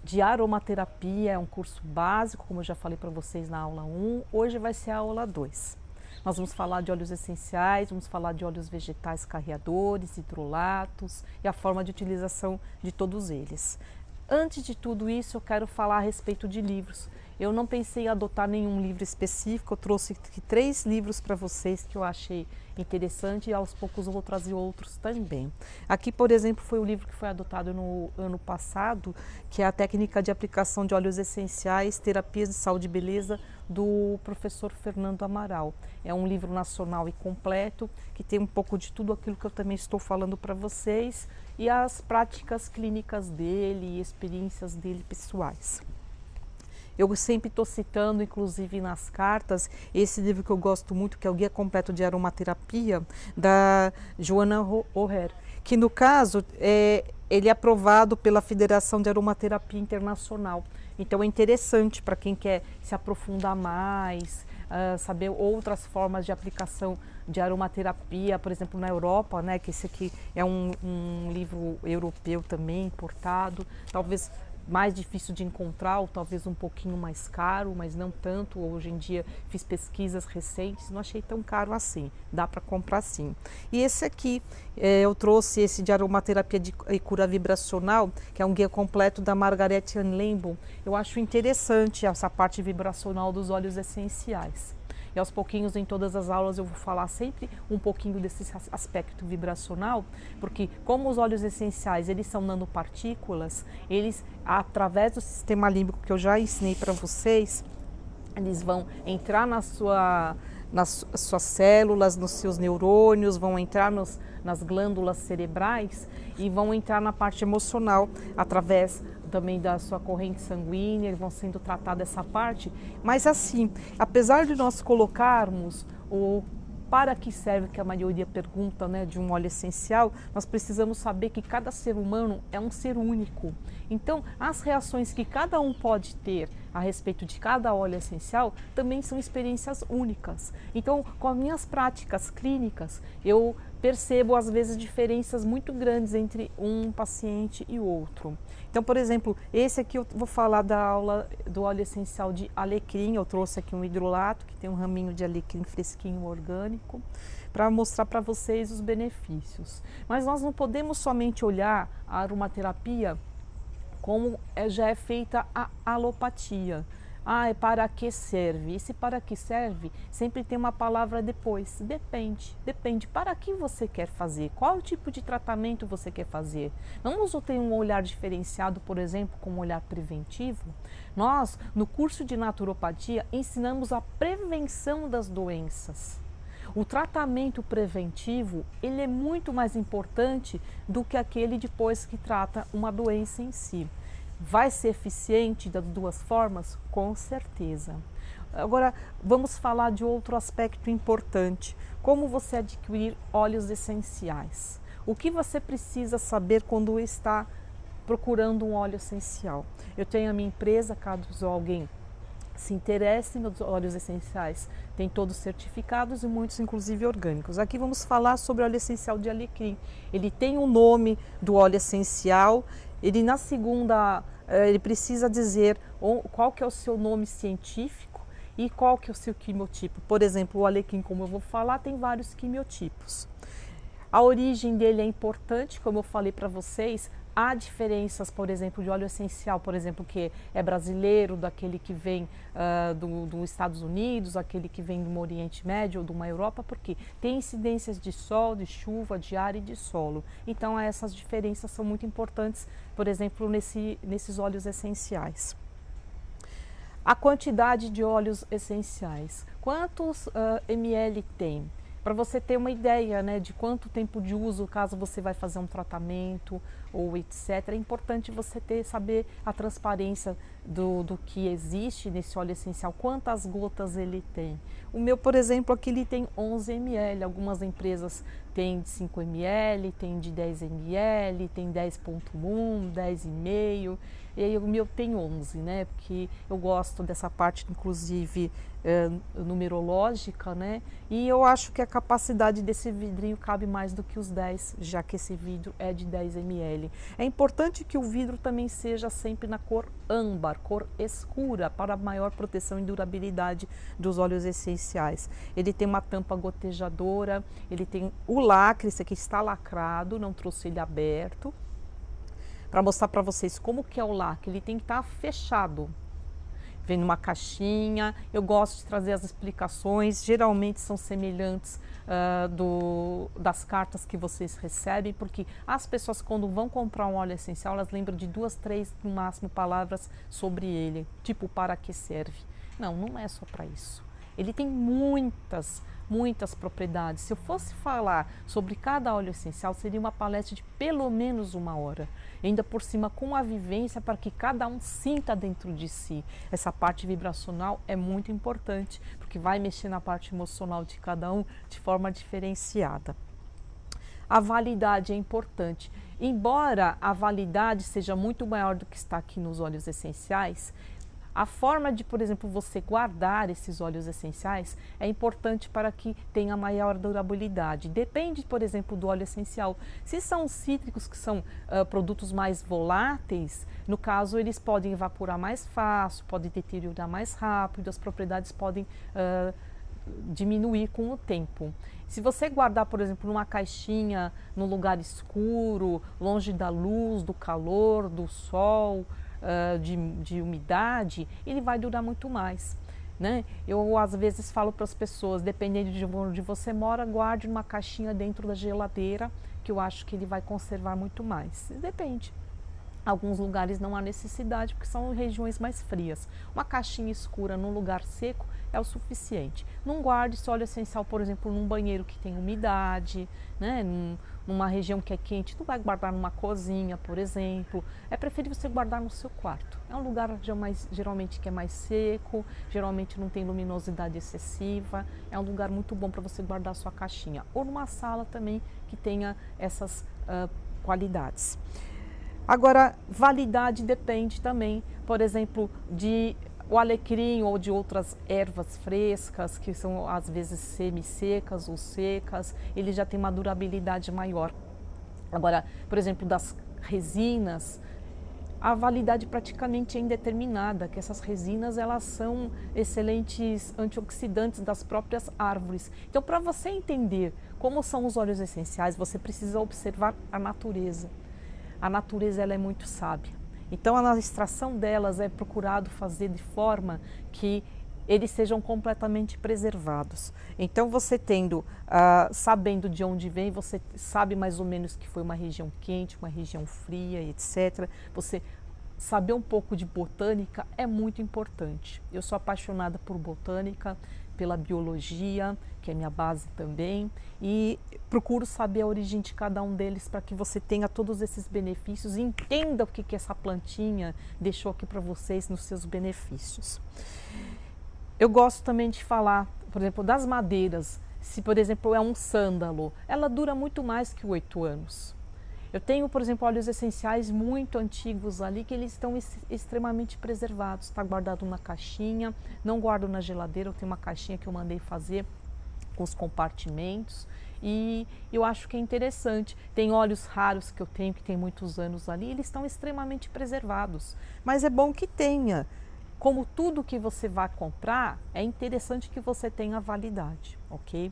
de aromaterapia, é um curso básico, como eu já falei para vocês na aula 1, hoje vai ser a aula 2. Nós vamos falar de óleos essenciais, vamos falar de óleos vegetais carreadores, hidrolatos e a forma de utilização de todos eles. Antes de tudo isso, eu quero falar a respeito de livros. Eu não pensei em adotar nenhum livro específico, eu trouxe aqui 3 livros para vocês que eu achei interessante e aos poucos eu vou trazer outros também. Aqui, por exemplo, foi o livro que foi adotado no ano passado, que é a técnica de aplicação de óleos essenciais, terapias de saúde e beleza, do professor Fernando Amaral. É um livro nacional e completo, que tem um pouco de tudo aquilo que eu também estou falando para vocês e as práticas clínicas dele e experiências dele pessoais. Eu sempre estou citando, inclusive nas cartas, esse livro que eu gosto muito, que é o Guia Completo de Aromaterapia, da Joanna O'Hare, que no caso ele é aprovado pela Federação de Aromaterapia Internacional. Então é interessante para quem quer se aprofundar mais, saber outras formas de aplicação de aromaterapia, por exemplo, na Europa, né, que esse aqui é um livro europeu também, importado, talvez mais difícil de encontrar, ou talvez um pouquinho mais caro, mas não tanto. Hoje em dia fiz pesquisas recentes, não achei tão caro assim, dá para comprar sim. E esse aqui, eu trouxe esse de aromaterapia e cura vibracional, que é um guia completo da Margaret Ann Lembo. Eu acho interessante essa parte vibracional dos óleos essenciais. E aos pouquinhos, em todas as aulas, eu vou falar sempre um pouquinho desse aspecto vibracional, porque como os óleos essenciais, eles são nanopartículas, eles, através do sistema límbico que eu já ensinei para vocês, eles vão entrar nas suas células, nos seus neurônios, vão entrar nas glândulas cerebrais e vão entrar na parte emocional, através também da sua corrente sanguínea, eles vão sendo tratados essa parte. Mas assim, apesar de nós colocarmos o para que serve, que a maioria pergunta, né, de um óleo essencial, nós precisamos saber que cada ser humano é um ser único. Então, as reações que cada um pode ter a respeito de cada óleo essencial também são experiências únicas. Então, com as minhas práticas clínicas, eu percebo às vezes diferenças muito grandes entre um paciente e o outro. Então, por exemplo, esse aqui eu vou falar da aula do óleo essencial de alecrim. Eu trouxe aqui um hidrolato que tem um raminho de alecrim fresquinho, orgânico, para mostrar para vocês os benefícios. Mas nós não podemos somente olhar a aromaterapia como já é feita a alopatia. Ah, para que serve? Esse para que serve sempre tem uma palavra depois. Depende. Depende para que você quer fazer. Qual tipo de tratamento você quer fazer? Vamos ter um olhar diferenciado, por exemplo, com um olhar preventivo? Nós, no curso de naturopatia, ensinamos a prevenção das doenças. O tratamento preventivo, ele é muito mais importante do que aquele depois que trata uma doença em si. Vai ser eficiente das duas formas? Com certeza. Agora, vamos falar de outro aspecto importante. Como você adquirir óleos essenciais? O que você precisa saber quando está procurando um óleo essencial? Eu tenho a minha empresa, caso alguém se interesse nos óleos essenciais, tem todos certificados e muitos inclusive orgânicos. Aqui vamos falar sobre o óleo essencial de alecrim. Ele tem o nome do óleo essencial. Ele na segunda, ele precisa dizer qual que é o seu nome científico e qual que é o seu quimiotipo. Por exemplo, o alecrim, como eu vou falar, tem vários quimiotipos. A origem dele é importante, como eu falei para vocês. Há diferenças, por exemplo, de óleo essencial, por exemplo, que é brasileiro, daquele que vem dos Estados Unidos, aquele que vem do Oriente Médio ou de uma Europa, porque tem incidências de sol, de chuva, de ar e de solo. Então, essas diferenças são muito importantes, por exemplo, nesses óleos essenciais. A quantidade de óleos essenciais. Quantos ml tem? Para você ter uma ideia, né, de quanto tempo de uso, caso você vai fazer um tratamento ou etc. É importante você saber a transparência do que existe nesse óleo essencial, quantas gotas ele tem. O meu, por exemplo, aqui ele tem 11 ml, algumas empresas têm de 5 ml, tem de 10 ml, tem 10,1, 10,5, e aí o meu tem 11, né, porque eu gosto dessa parte, inclusive, numerológica, né, e eu acho que a capacidade desse vidrinho cabe mais do que os 10, já que esse vidro é de 10 ml. É importante que o vidro também seja sempre na cor âmbar, cor escura, para maior proteção e durabilidade dos óleos essenciais. Ele tem uma tampa gotejadora, ele tem o lacre, esse aqui está lacrado, não trouxe ele aberto, para mostrar para vocês como que é o lacre. Ele tem que estar fechado. Vem numa caixinha. Eu gosto de trazer as explicações, geralmente são semelhantes das cartas que vocês recebem, porque as pessoas, quando vão comprar um óleo essencial, elas lembram de 2, 3, no máximo, palavras sobre ele, tipo para que serve. Não, não é só para isso. Ele tem muitas propriedades. Se eu fosse falar sobre cada óleo essencial, seria uma palestra de pelo menos 1 hora. Ainda por cima com a vivência para que cada um sinta dentro de si. Essa parte vibracional é muito importante, porque vai mexer na parte emocional de cada um de forma diferenciada. A validade é importante. Embora a validade seja muito maior do que está aqui nos óleos essenciais, a forma de, por exemplo, você guardar esses óleos essenciais é importante para que tenha maior durabilidade. Depende, por exemplo, do óleo essencial. Se são cítricos, que são produtos mais voláteis, no caso eles podem evaporar mais fácil, podem deteriorar mais rápido, as propriedades podem diminuir com o tempo. Se você guardar, por exemplo, numa caixinha, num lugar escuro, longe da luz, do calor, do sol, de umidade, ele vai durar muito mais, né? Eu às vezes falo para as pessoas, dependendo de onde você mora, guarde numa caixinha dentro da geladeira, que eu acho que ele vai conservar muito mais. Depende. Alguns lugares não há necessidade, porque são regiões mais frias. Uma caixinha escura num lugar seco é o suficiente. Não guarde esse óleo essencial, por exemplo, num banheiro que tem umidade, né? Numa região que é quente, não vai guardar numa cozinha, por exemplo. É preferível você guardar no seu quarto. É um lugar geralmente que é mais seco, geralmente não tem luminosidade excessiva. É um lugar muito bom para você guardar a sua caixinha. Ou numa sala também que tenha essas qualidades. Agora, validade depende também, por exemplo, de o alecrim ou de outras ervas frescas, que são às vezes semi-secas ou secas, ele já tem uma durabilidade maior. Agora, por exemplo, das resinas, a validade praticamente é indeterminada, que essas resinas elas são excelentes antioxidantes das próprias árvores. Então, para você entender como são os óleos essenciais, você precisa observar a natureza. A natureza ela é muito sábia. Então, na extração delas é procurado fazer de forma que eles sejam completamente preservados. Então, você sabendo de onde vem, você sabe mais ou menos que foi uma região quente, uma região fria, etc. Você saber um pouco de botânica é muito importante. Eu sou apaixonada por botânica, pela biologia, que é minha base também, e procuro saber a origem de cada um deles para que você tenha todos esses benefícios e entenda o que essa plantinha deixou aqui para vocês nos seus benefícios. Eu gosto também de falar, por exemplo, das madeiras. Se, por exemplo, é um sândalo, ela dura muito mais que 8 anos. Eu tenho, por exemplo, óleos essenciais muito antigos ali que eles estão extremamente preservados. Está guardado na caixinha, não guardo na geladeira, eu tenho uma caixinha que eu mandei fazer com os compartimentos e eu acho que é interessante. Tem óleos raros que eu tenho, que tem muitos anos ali, eles estão extremamente preservados. Mas é bom que tenha. Como tudo que você vai comprar, é interessante que você tenha validade, ok?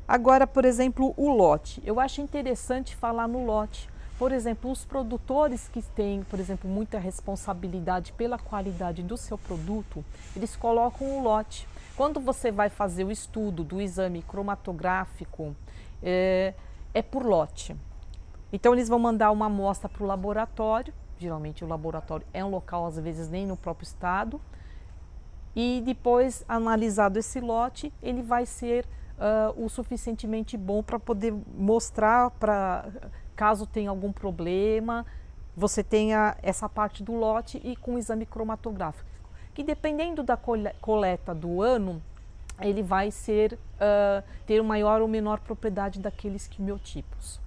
Agora, por exemplo, o lote. Eu acho interessante falar no lote. Por exemplo, os produtores que têm, por exemplo, muita responsabilidade pela qualidade do seu produto, eles colocam o lote. Quando você vai fazer o estudo do exame cromatográfico, é por lote. Então, eles vão mandar uma amostra para o laboratório. Geralmente, o laboratório é um local, às vezes, nem no próprio estado. E depois, analisado esse lote, ele vai ser o suficientemente bom para poder mostrar, caso tenha algum problema, você tenha essa parte do lote e com o exame cromatográfico, que dependendo da coleta do ano, ele vai ter maior ou menor propriedade daqueles quimiotipos.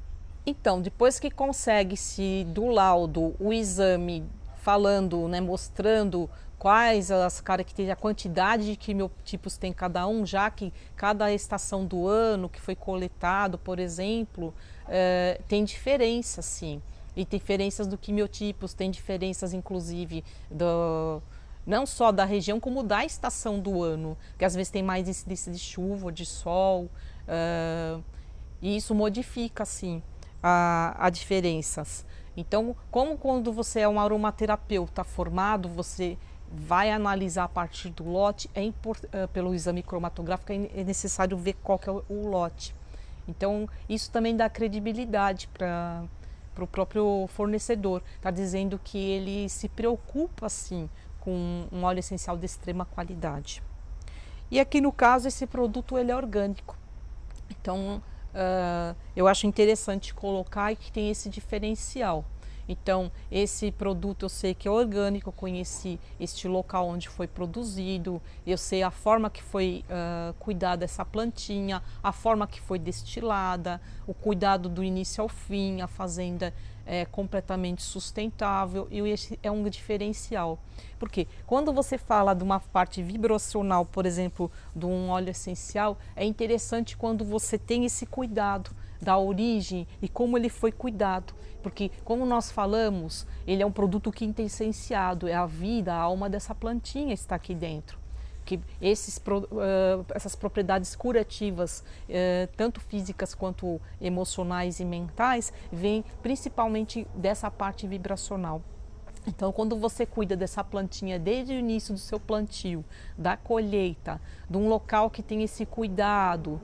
Então, depois que consegue-se do laudo o exame falando, né, mostrando quais as características, a quantidade de quimiotipos tem cada um, já que cada estação do ano que foi coletado, por exemplo, tem diferença, sim. E diferenças do quimiotipos, tem diferenças, inclusive, não só da região, como da estação do ano, que às vezes tem mais incidência de chuva, de sol, e isso modifica, sim, as diferenças. Então, como quando você é um aromaterapeuta formado, você vai analisar a partir do lote, pelo exame cromatográfico, é necessário ver qual que é o lote. Então, isso também dá credibilidade para o próprio fornecedor. Está dizendo que ele se preocupa, sim, com um óleo essencial de extrema qualidade. E aqui no caso esse produto ele é orgânico. Então eu acho interessante colocar que tem esse diferencial. Então, esse produto eu sei que é orgânico, eu conheci este local onde foi produzido, eu sei a forma que foi cuidada essa plantinha, a forma que foi destilada, o cuidado do início ao fim, a fazenda é completamente sustentável e esse é um diferencial. Porque quando você fala de uma parte vibracional, por exemplo, de um óleo essencial, é interessante quando você tem esse cuidado da origem e como ele foi cuidado. Porque, como nós falamos, ele é um produto quintessenciado, é a vida, a alma dessa plantinha está aqui dentro. Que essas propriedades curativas, tanto físicas quanto emocionais e mentais, vêm principalmente dessa parte vibracional. Então, quando você cuida dessa plantinha desde o início do seu plantio, da colheita, de um local que tem esse cuidado,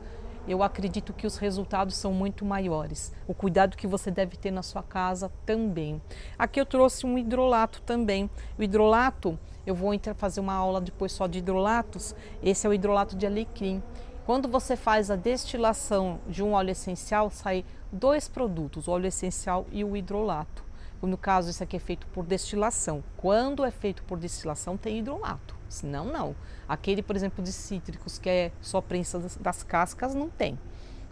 eu acredito que os resultados são muito maiores. O cuidado que você deve ter na sua casa também. Aqui eu trouxe um hidrolato também. O hidrolato, eu vou fazer uma aula depois só de hidrolatos. Esse é o hidrolato de alecrim. Quando você faz a destilação de um óleo essencial, sai dois produtos, o óleo essencial e o hidrolato. No caso, isso aqui é feito por destilação. Quando é feito por destilação, tem hidrolato. Senão, não. Aquele, por exemplo, de cítricos, que é só prensa das cascas, não tem.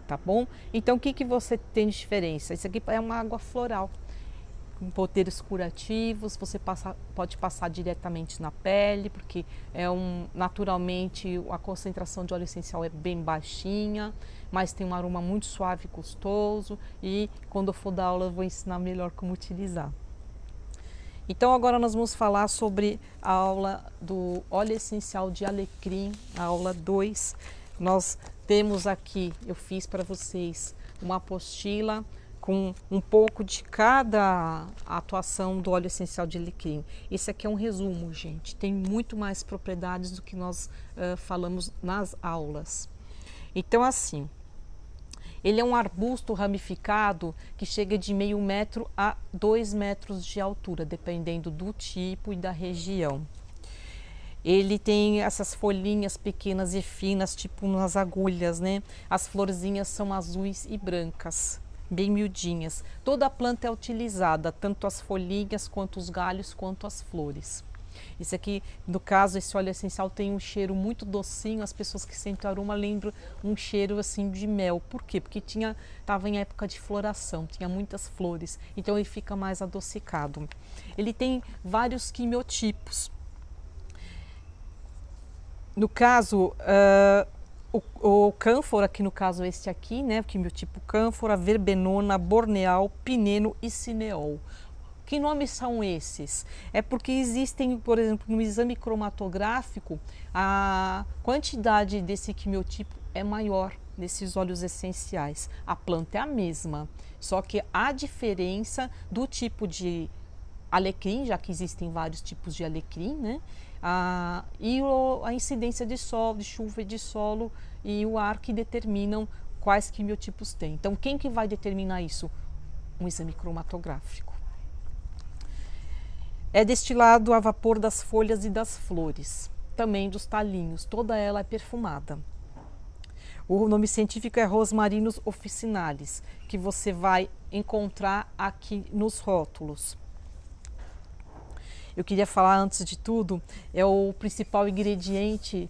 Tá bom? Então, o que você tem de diferença? Isso aqui é uma água floral, com poderes curativos. Você pode passar diretamente na pele, porque naturalmente a concentração de óleo essencial é bem baixinha, mas tem um aroma muito suave e gostoso. E quando eu for dar aula, eu vou ensinar melhor como utilizar. Então agora nós vamos falar sobre a aula do óleo essencial de alecrim, a aula 2. Nós temos aqui, eu fiz para vocês uma apostila com um pouco de cada atuação do óleo essencial de alecrim. Esse aqui é um resumo, gente. Tem muito mais propriedades do que nós falamos nas aulas. Então assim, ele é um arbusto ramificado que chega de meio metro a 2 metros de altura, dependendo do tipo e da região. Ele tem essas folhinhas pequenas e finas, tipo umas agulhas, né? As florzinhas são azuis e brancas, bem miudinhas. Toda a planta é utilizada, tanto as folhinhas, quanto os galhos, quanto as flores. Esse aqui, no caso, esse óleo essencial tem um cheiro muito docinho. As pessoas que sentem o aroma lembram um cheiro assim de mel. Por quê? Porque estava em época de floração, tinha muitas flores, então ele fica mais adocicado. Ele tem vários quimiotipos. No caso, o cânfora, que no caso este aqui, né, o quimiotipo cânfora, verbenona, borneal, pineno e cineol. Que nomes são esses? É porque existem, por exemplo, no exame cromatográfico, a quantidade desse quimiotipo é maior nesses óleos essenciais. A planta é a mesma, só que a diferença do tipo de alecrim, já que existem vários tipos de alecrim, né? E a incidência de sol, de chuva e de solo e o ar que determinam quais quimiotipos tem. Então, quem que vai determinar isso? Um exame cromatográfico. É destilado a vapor das folhas e das flores, também dos talinhos, toda ela é perfumada. O nome científico é Rosmarinus officinalis, que você vai encontrar aqui nos rótulos. Eu queria falar antes de tudo, é o principal ingrediente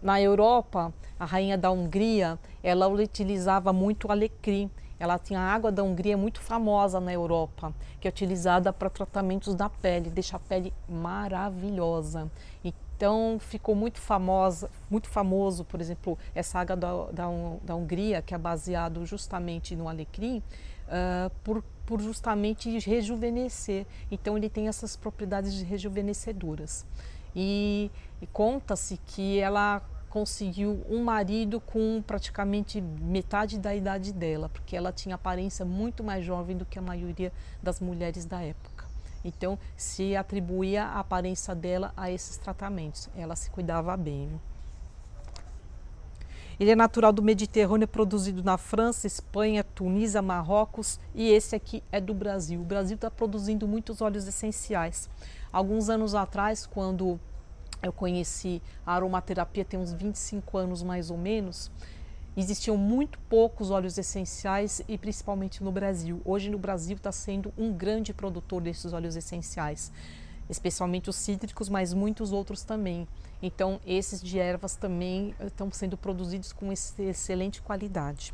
na Europa, a rainha da Hungria, ela utilizava muito alecrim. Ela tinha a água da Hungria muito famosa na Europa, que é utilizada para tratamentos da pele, deixa a pele maravilhosa. Então ficou muito famoso, por exemplo, essa água da Hungria, que é baseado justamente no alecrim, por justamente rejuvenescer. Então ele tem essas propriedades rejuvenescedoras. E conta-se que ela conseguiu um marido com praticamente metade da idade dela, porque ela tinha aparência muito mais jovem do que a maioria das mulheres da época. Então, se atribuía a aparência dela a esses tratamentos. Ela se cuidava bem. Ele é natural do Mediterrâneo, produzido na França, Espanha, Tunísia, Marrocos, e esse aqui é do Brasil. O Brasil está produzindo muitos óleos essenciais. Alguns anos atrás, quando eu conheci a aromaterapia tem uns 25 anos mais ou menos, existiam muito poucos óleos essenciais e principalmente no Brasil. Hoje no Brasil está sendo um grande produtor desses óleos essenciais, especialmente os cítricos, mas muitos outros também. Então esses de ervas também estão sendo produzidos com excelente qualidade.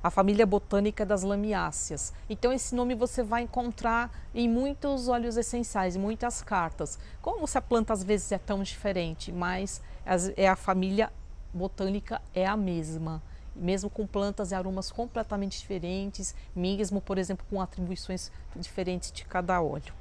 A família botânica das lamiáceas. Então esse nome você vai encontrar em muitos óleos essenciais, em muitas cartas. Como se a planta às vezes é tão diferente, mas a família botânica é a mesma, mesmo com plantas e aromas completamente diferentes, mesmo, por exemplo, com atribuições diferentes de cada óleo.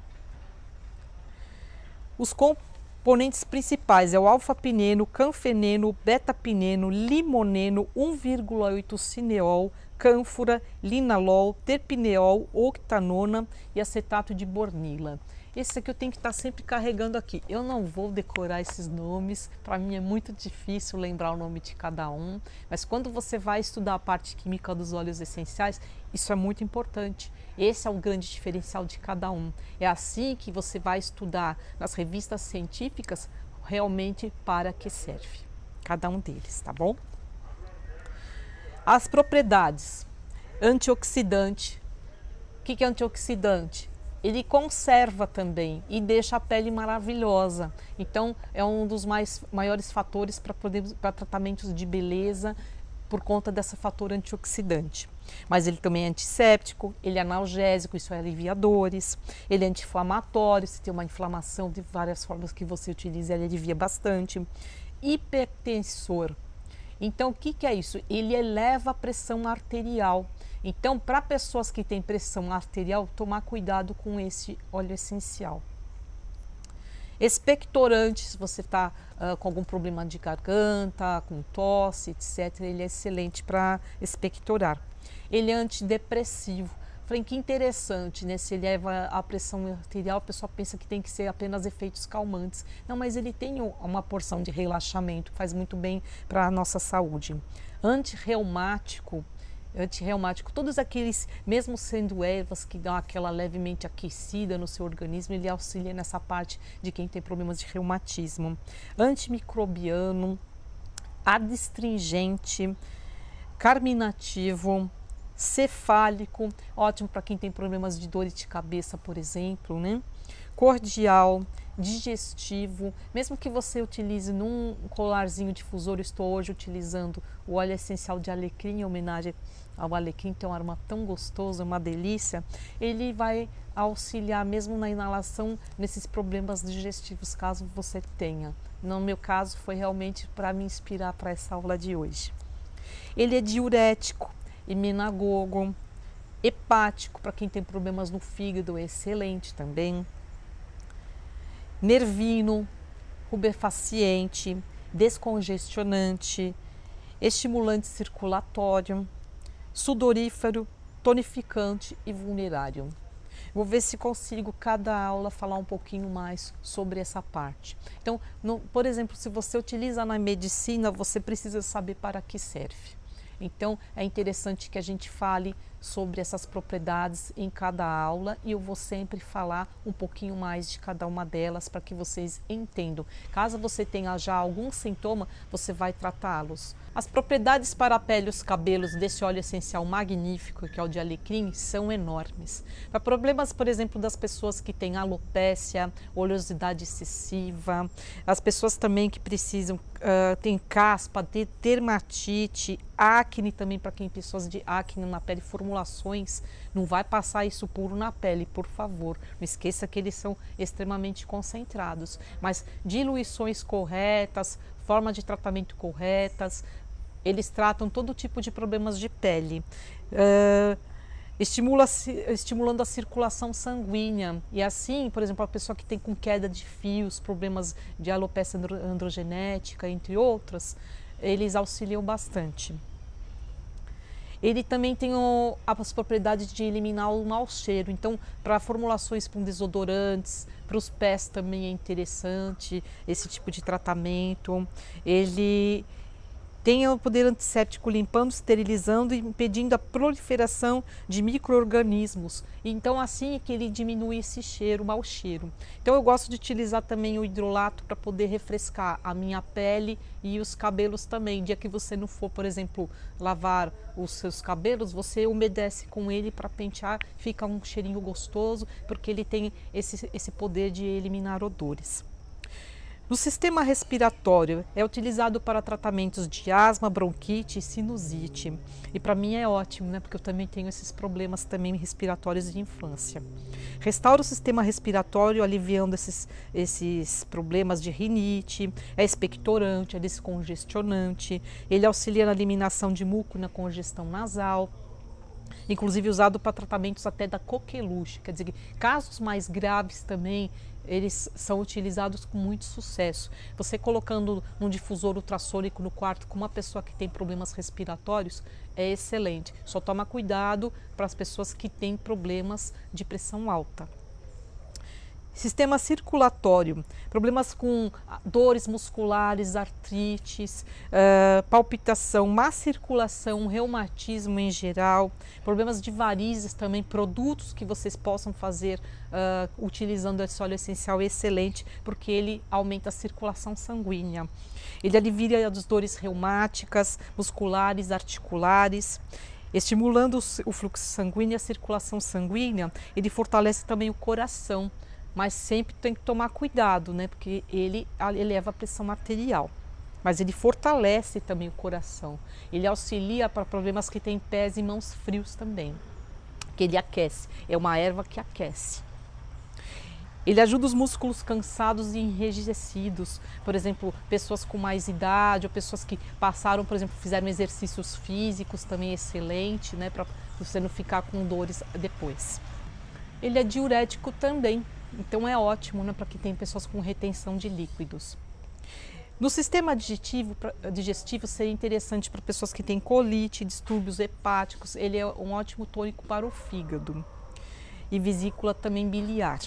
Os componentes principais é o alfa-pineno, canfeneno, beta-pineno, limoneno, 1,8 cineol, cânfora, linalol, terpineol, octanona e acetato de bornila. Esse aqui eu tenho que estar sempre carregando aqui. Eu não vou decorar esses nomes, para mim é muito difícil lembrar o nome de cada um, mas quando você vai estudar a parte química dos óleos essenciais, isso é muito importante. Esse é o grande diferencial de cada um. É assim que você vai estudar nas revistas científicas realmente para que serve cada um deles, tá bom? As propriedades. Antioxidante. O que é antioxidante? Ele conserva também e deixa a pele maravilhosa. Então, é um dos maiores fatores para tratamentos de beleza por conta desse fator antioxidante. Mas ele também é antisséptico, ele é analgésico, isso é alivia dores, ele é anti-inflamatório, se tem uma inflamação de várias formas que você utiliza, ele alivia bastante. Hipertensor. Então, o que é isso? Ele eleva a pressão arterial. Então, para pessoas que têm pressão arterial, tomar cuidado com esse óleo essencial. Expectorante, se você está com algum problema de garganta, com tosse, etc., ele é excelente para expectorar. Ele é antidepressivo. Falei, que interessante, né? Se ele eleva a pressão arterial, a pessoa pensa que tem que ser apenas efeitos calmantes. Não, mas ele tem uma porção de relaxamento, faz muito bem para a nossa saúde. Antirreumático, todos aqueles, mesmo sendo ervas que dão aquela levemente aquecida no seu organismo, ele auxilia nessa parte de quem tem problemas de reumatismo. Antimicrobiano, adstringente, carminativo, cefálico, ótimo para quem tem problemas de dor de cabeça, por exemplo, né? Cordial, digestivo, mesmo que você utilize num colarzinho difusor, eu estou hoje utilizando o óleo essencial de alecrim, em homenagem ao alecrim, tem um aroma tão gostoso, uma delícia, ele vai auxiliar mesmo na inalação nesses problemas digestivos, caso você tenha. No meu caso, foi realmente para me inspirar para essa aula de hoje. Ele é diurético, imunagogo, hepático, para quem tem problemas no fígado, é excelente também. Nervino, rubefaciente, descongestionante, estimulante circulatório, sudorífero, tonificante e vulnerário. Vou ver se consigo, cada aula, falar um pouquinho mais sobre essa parte. Então, por exemplo, se você utiliza na medicina, você precisa saber para que serve. Então, é interessante que a gente fale sobre essas propriedades em cada aula e eu vou sempre falar um pouquinho mais de cada uma delas para que vocês entendam. Caso você tenha já algum sintoma, você vai tratá-los. As propriedades para a pele e os cabelos desse óleo essencial magnífico, que é o de alecrim, são enormes. Para problemas, por exemplo, das pessoas que têm alopécia, oleosidade excessiva, as pessoas também que precisam, tem caspa, dermatite, acne também, para quem tem pessoas de acne na pele, formulações, não vai passar isso puro na pele, por favor. Não esqueça que eles são extremamente concentrados, mas diluições corretas, forma de tratamento corretas, eles tratam todo tipo de problemas de pele, estimulando a circulação sanguínea. E assim, por exemplo, a pessoa que tem com queda de fios, problemas de alopecia androgenética, entre outras, eles auxiliam bastante. Ele também tem as propriedades de eliminar o mau cheiro, então para formulações com desodorantes, para os pés também é interessante esse tipo de tratamento. Ele Tem o poder antisséptico limpando, esterilizando e impedindo a proliferação de micro-organismos. Então assim é que ele diminui esse cheiro, o mau cheiro. Então eu gosto de utilizar também o hidrolato para poder refrescar a minha pele e os cabelos também. Dia que você não for, por exemplo, lavar os seus cabelos, você umedece com ele para pentear, fica um cheirinho gostoso, porque ele tem esse poder de eliminar odores. No sistema respiratório, é utilizado para tratamentos de asma, bronquite e sinusite. E para mim é ótimo, né? Porque eu também tenho esses problemas também respiratórios de infância. Restaura o sistema respiratório, aliviando esses problemas de rinite, é expectorante, é descongestionante, ele auxilia na eliminação de muco na congestão nasal, inclusive usado para tratamentos até da coqueluche, quer dizer, casos mais graves também, eles são utilizados com muito sucesso. Você colocando um difusor ultrassônico no quarto com uma pessoa que tem problemas respiratórios é excelente. Só toma cuidado para as pessoas que têm problemas de pressão alta. Sistema circulatório, problemas com dores musculares, artrites, palpitação, má circulação, reumatismo em geral, problemas de varizes também, produtos que vocês possam fazer utilizando esse óleo essencial é excelente, porque ele aumenta a circulação sanguínea. Ele alivia as dores reumáticas, musculares, articulares. Estimulando o fluxo sanguíneo e a circulação sanguínea, ele fortalece também o coração. Mas sempre tem que tomar cuidado, né? Porque ele eleva a pressão arterial. Mas ele fortalece também o coração. Ele auxilia para problemas que têm pés e mãos frios também. Que ele aquece. É uma erva que aquece. Ele ajuda os músculos cansados e enrijecidos. Por exemplo, pessoas com mais idade ou pessoas que passaram, por exemplo, fizeram exercícios físicos, também excelente, né? Para você não ficar com dores depois. Ele é diurético também. Então é ótimo, né, para quem tem pessoas com retenção de líquidos. No sistema digestivo seria interessante para pessoas que têm colite, distúrbios hepáticos. Ele é um ótimo tônico para o fígado e vesícula também biliar.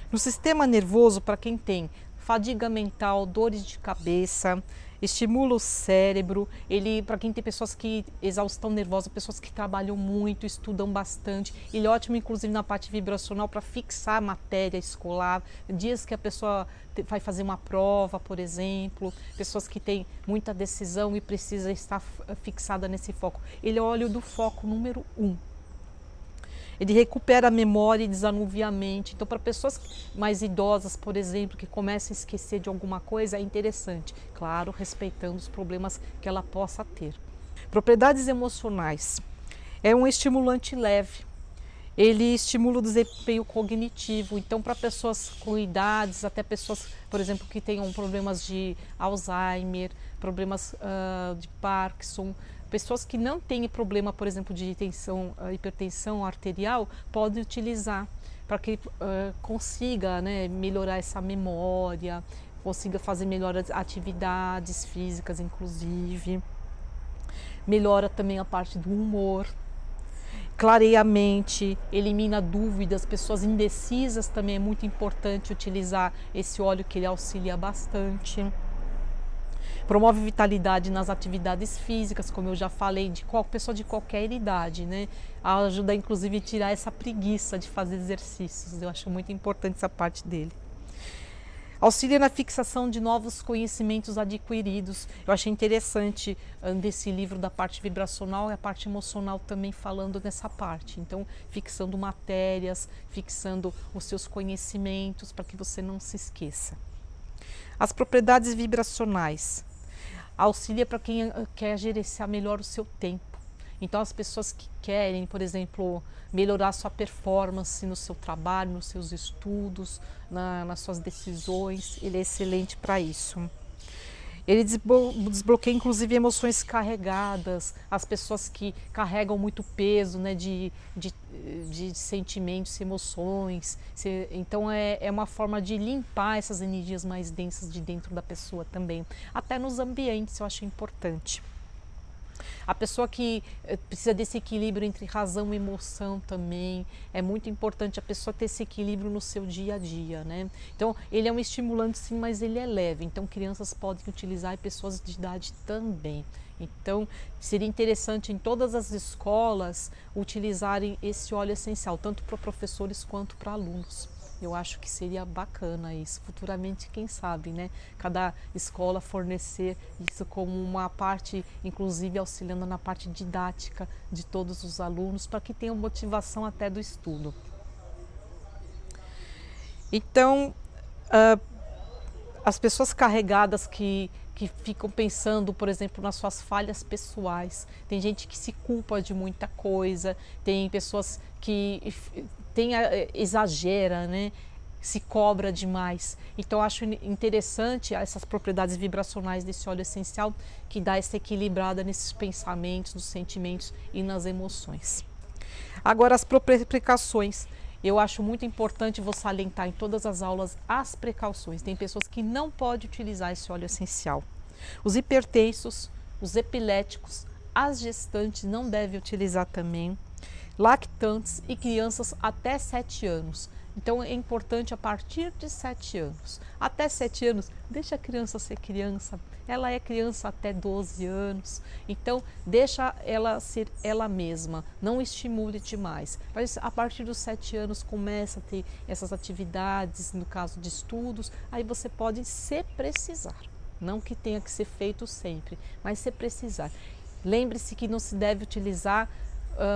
No sistema nervoso, para quem tem fadiga mental, dores de cabeça, estimula o cérebro, ele para quem tem pessoas que exaustão nervosa, pessoas que trabalham muito, estudam bastante, ele é ótimo inclusive na parte vibracional para fixar a matéria escolar, dias que a pessoa vai fazer uma prova, por exemplo, pessoas que têm muita decisão e precisa estar fixada nesse foco. Ele é o óleo do foco número 1. Ele recupera a memória e desanuvia a mente. Então, para pessoas mais idosas, por exemplo, que começam a esquecer de alguma coisa, é interessante. Claro, respeitando os problemas que ela possa ter. Propriedades emocionais. É um estimulante leve. Ele estimula o desempenho cognitivo. Então, para pessoas com idades, até pessoas, por exemplo, que tenham problemas de Alzheimer, problemas de Parkinson, pessoas que não têm problema, por exemplo, de hipertensão arterial, podem utilizar para que consiga, né, melhorar essa memória, consiga fazer melhores atividades físicas, inclusive. Melhora também a parte do humor, clareia a mente, elimina dúvidas, pessoas indecisas também é muito importante utilizar esse óleo que ele auxilia bastante. Promove vitalidade nas atividades físicas, como eu já falei, de pessoa de qualquer idade, né? Ajuda inclusive a tirar essa preguiça de fazer exercícios, eu acho muito importante essa parte dele. Auxilia na fixação de novos conhecimentos adquiridos. Eu achei interessante desse livro da parte vibracional e a parte emocional também falando nessa parte. Então, fixando matérias, fixando os seus conhecimentos para que você não se esqueça. As propriedades vibracionais. Auxilia para quem quer gerenciar melhor o seu tempo. Então, as pessoas que querem, por exemplo, melhorar sua performance no seu trabalho, nos seus estudos, nas suas decisões, ele é excelente para isso. Ele desbloqueia, inclusive, emoções carregadas, as pessoas que carregam muito peso, né, de sentimentos, emoções. Então, é uma forma de limpar essas energias mais densas de dentro da pessoa também. Até nos ambientes, eu acho importante. A pessoa que precisa desse equilíbrio entre razão e emoção também, é muito importante a pessoa ter esse equilíbrio no seu dia a dia, né? Então, ele é um estimulante sim, mas ele é leve, então crianças podem utilizar e pessoas de idade também. Então, seria interessante em todas as escolas utilizarem esse óleo essencial, tanto para professores quanto para alunos. Eu acho que seria bacana isso, futuramente, quem sabe, né? Cada escola fornecer isso como uma parte, inclusive auxiliando na parte didática de todos os alunos, para que tenham motivação até do estudo. Então, as pessoas carregadas que ficam pensando, por exemplo, nas suas falhas pessoais. Tem gente que se culpa de muita coisa, tem pessoas que exagera, né? Se cobra demais. Então, eu acho interessante essas propriedades vibracionais desse óleo essencial que dá essa equilibrada nesses pensamentos, nos sentimentos e nas emoções. Agora, as precauções. Eu acho muito importante você salientar em todas as aulas as precauções. Tem pessoas que não podem utilizar esse óleo essencial. Os hipertensos, os epiléticos, as gestantes não devem utilizar também, lactantes e crianças até 7 anos. Então é importante a partir de 7 anos. Até 7 anos, deixa a criança ser criança. Ela é criança até 12 anos. Então deixa ela ser ela mesma. Não estimule demais. Mas a partir dos 7 anos começa a ter essas atividades, no caso de estudos. Aí você pode, se precisar. Não que tenha que ser feito sempre, mas se precisar. Lembre-se que não se deve utilizar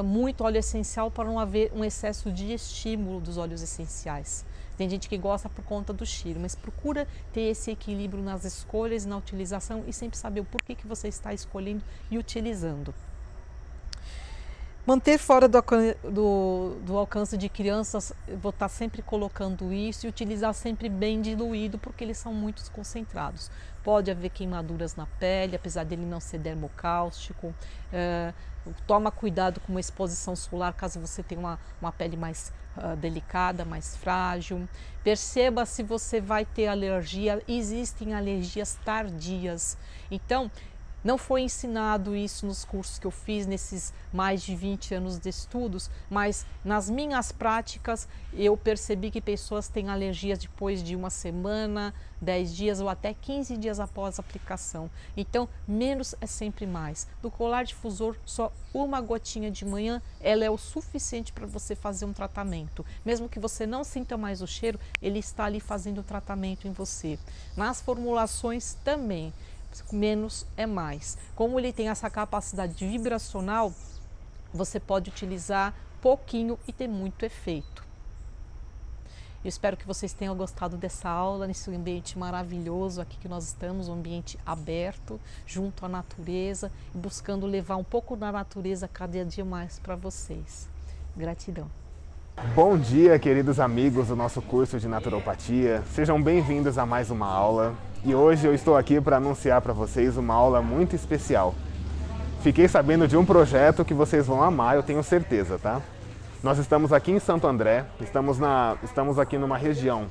muito óleo essencial para não haver um excesso de estímulo dos óleos essenciais. Tem gente que gosta por conta do cheiro, mas procura ter esse equilíbrio nas escolhas, na utilização e sempre saber o porquê que você está escolhendo e utilizando. Manter fora do alcance de crianças, vou estar sempre colocando isso e utilizar sempre bem diluído, porque eles são muito concentrados. Pode haver queimaduras na pele, apesar dele não ser dermocáustico. Toma cuidado com uma exposição solar, caso você tenha uma pele mais delicada, mais frágil. Perceba se você vai ter alergia. Existem alergias tardias. Então, não foi ensinado isso nos cursos que eu fiz, nesses mais de 20 anos de estudos, mas nas minhas práticas eu percebi que pessoas têm alergias depois de 1 semana, 10 dias ou até 15 dias após a aplicação. Então, menos é sempre mais. Do colar difusor, só uma gotinha de manhã, ela é o suficiente para você fazer um tratamento. Mesmo que você não sinta mais o cheiro, ele está ali fazendo o tratamento em você. Nas formulações também. Menos é mais. Como ele tem essa capacidade vibracional, você pode utilizar pouquinho e ter muito efeito. Eu espero que vocês tenham gostado dessa aula, nesse ambiente maravilhoso aqui que nós estamos, um ambiente aberto, junto à natureza, e buscando levar um pouco da natureza cada dia mais para vocês. Gratidão. Bom dia, queridos amigos do nosso curso de naturopatia. Sejam bem-vindos a mais uma aula. E hoje eu estou aqui para anunciar para vocês uma aula muito especial. Fiquei sabendo de um projeto que vocês vão amar, eu tenho certeza, tá? Nós estamos aqui em Santo André, estamos aqui numa região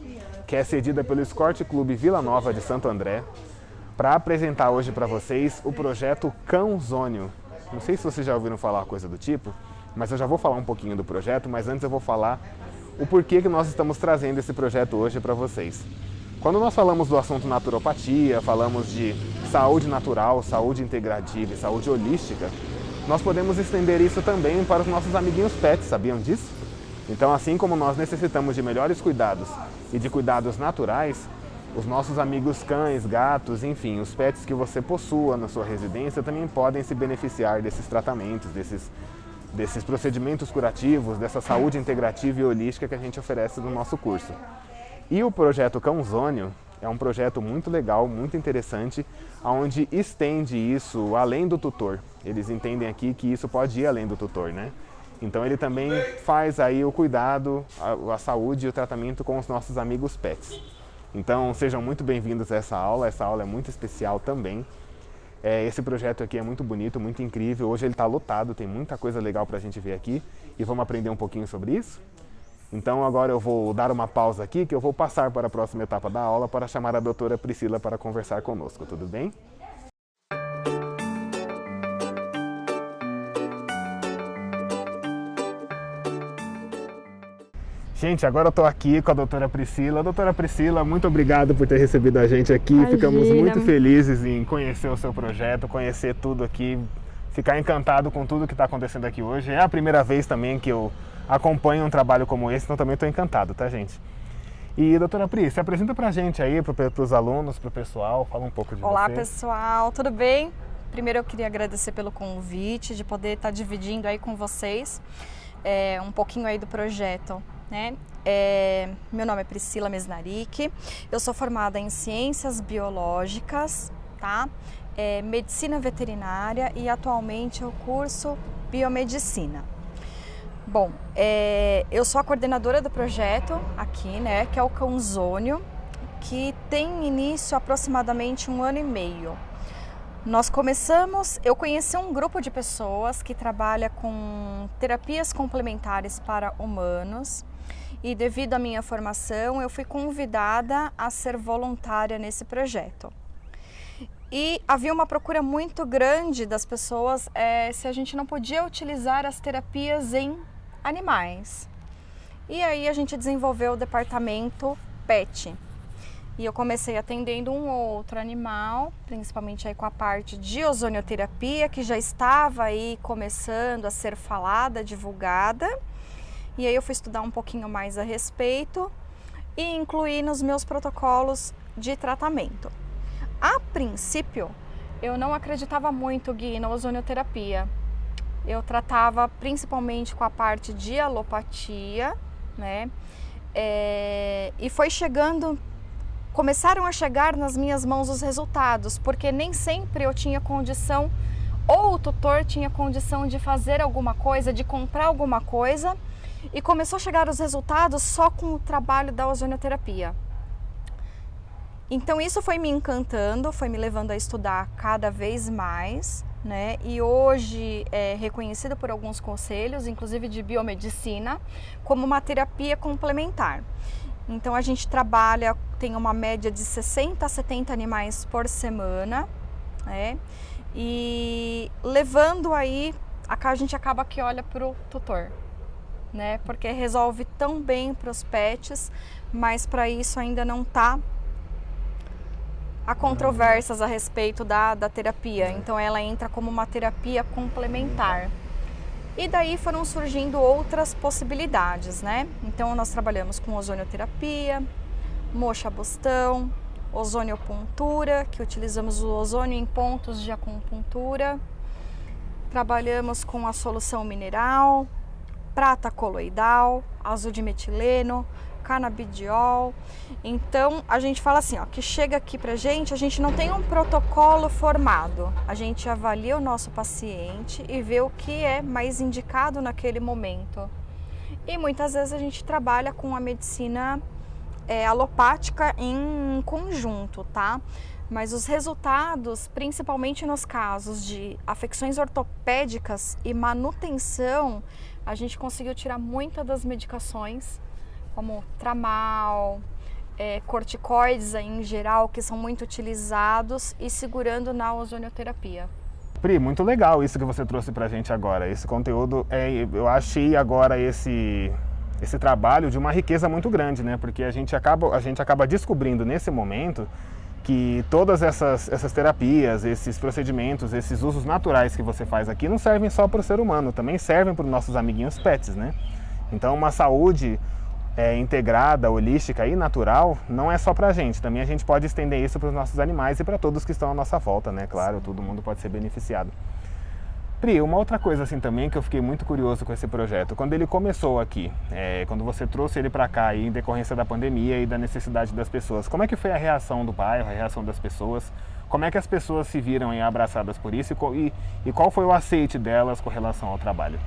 que é cedida pelo Esporte Clube Vila Nova de Santo André, para apresentar hoje para vocês o projeto Cãozônio. Não sei se vocês já ouviram falar coisa do tipo, mas eu já vou falar um pouquinho do projeto, mas antes eu vou falar o porquê que nós estamos trazendo esse projeto hoje para vocês. Quando nós falamos do assunto naturopatia, falamos de saúde natural, saúde integrativa e saúde holística, nós podemos estender isso também para os nossos amiguinhos pets, sabiam disso? Então, assim como nós necessitamos de melhores cuidados e de cuidados naturais, os nossos amigos cães, gatos, enfim, os pets que você possua na sua residência também podem se beneficiar desses tratamentos, desses procedimentos curativos, dessa saúde integrativa e holística que a gente oferece no nosso curso. E o projeto Cãozônio é um projeto muito legal, muito interessante, onde estende isso além do tutor. Eles entendem aqui que isso pode ir além do tutor, né? Então ele também faz aí o cuidado, a saúde e o tratamento com os nossos amigos pets. Então sejam muito bem-vindos a essa aula é muito especial também. Esse projeto aqui é muito bonito, muito incrível. Hoje ele está lotado, tem muita coisa legal para a gente ver aqui e vamos aprender um pouquinho sobre isso? Então agora eu vou dar uma pausa aqui, que eu vou passar para a próxima etapa da aula para chamar a doutora Priscila para conversar conosco, tudo bem? Gente, agora eu estou aqui com a doutora Priscila. Doutora Priscila, muito obrigado por ter recebido a gente aqui. Imagina. Ficamos muito felizes em conhecer o seu projeto, conhecer tudo aqui, ficar encantado com tudo que está acontecendo aqui hoje. É a primeira vez também que eu acompanho um trabalho como esse, então também estou encantado, tá, gente? E, doutora Pri, se apresenta pra gente aí, para os alunos, para o pessoal, fala um pouco de você. Olá, pessoal, tudo bem? Primeiro eu queria agradecer pelo convite, de poder estar dividindo aí com vocês um pouquinho aí do projeto, né? Meu nome é Priscila Mesnaric, eu sou formada em Ciências Biológicas, tá? Medicina Veterinária e atualmente eu curso Biomedicina. Bom, eu sou a coordenadora do projeto aqui, né, que é o Cão Ozônio, que tem início há aproximadamente 1 ano e meio. Eu conheci um grupo de pessoas que trabalha com terapias complementares para humanos e devido à minha formação eu fui convidada a ser voluntária nesse projeto. E havia uma procura muito grande das pessoas se a gente não podia utilizar as terapias em animais. E aí a gente desenvolveu o departamento PET. E eu comecei atendendo um ou outro animal, principalmente aí com a parte de ozonioterapia, que já estava aí começando a ser falada, divulgada. E aí eu fui estudar um pouquinho mais a respeito e incluir nos meus protocolos de tratamento. A princípio, eu não acreditava muito, Gui, na ozonioterapia. Eu tratava principalmente com a parte de alopatia, né? E começaram a chegar nas minhas mãos os resultados, porque nem sempre eu tinha condição, ou o tutor tinha condição de fazer alguma coisa, de comprar alguma coisa, e começou a chegar os resultados só com o trabalho da ozonioterapia. Então isso foi me encantando, foi me levando a estudar cada vez mais, né? E hoje é reconhecido por alguns conselhos, inclusive de biomedicina, como uma terapia complementar. Então a gente tem uma média de 60 a 70 animais por semana, né? E levando aí, a gente acaba que olha para o tutor, né? Porque resolve tão bem para os pets, mas para isso ainda não está. Há controvérsias a respeito da terapia, então ela entra como uma terapia complementar. E daí foram surgindo outras possibilidades, né? Então nós trabalhamos com ozonioterapia, moxa-bustão, ozoniopuntura, que utilizamos o ozônio em pontos de acupuntura. Trabalhamos com a solução mineral, prata coloidal, azul de metileno, canabidiol. Então a gente fala assim, ó, que chega aqui pra gente, a gente não tem um protocolo formado, a gente avalia o nosso paciente e vê o que é mais indicado naquele momento. E muitas vezes a gente trabalha com a medicina alopática em conjunto, tá? Mas os resultados, principalmente nos casos de afecções ortopédicas e manutenção, a gente conseguiu tirar muitas das medicações, como tramal, corticoides em geral, que são muito utilizados, e segurando na ozonioterapia. Pri, muito legal isso que você trouxe pra gente agora. Esse conteúdo, eu achei agora esse trabalho de uma riqueza muito grande, né? Porque a gente acaba descobrindo nesse momento que todas essas terapias, esses procedimentos, esses usos naturais que você faz aqui não servem só para o ser humano, também servem para os nossos amiguinhos pets, né? Então uma saúde integrada, holística e natural não é só para a gente, também a gente pode estender isso para os nossos animais e para todos que estão à nossa volta, né? Claro, todo mundo pode ser beneficiado. Pri, uma outra coisa assim também que eu fiquei muito curioso com esse projeto, quando ele começou aqui, quando você trouxe ele para cá em decorrência da pandemia e da necessidade das pessoas, como é que foi a reação do bairro, a reação das pessoas? Como é que as pessoas se viram abraçadas por isso e qual foi o aceite delas com relação ao trabalho?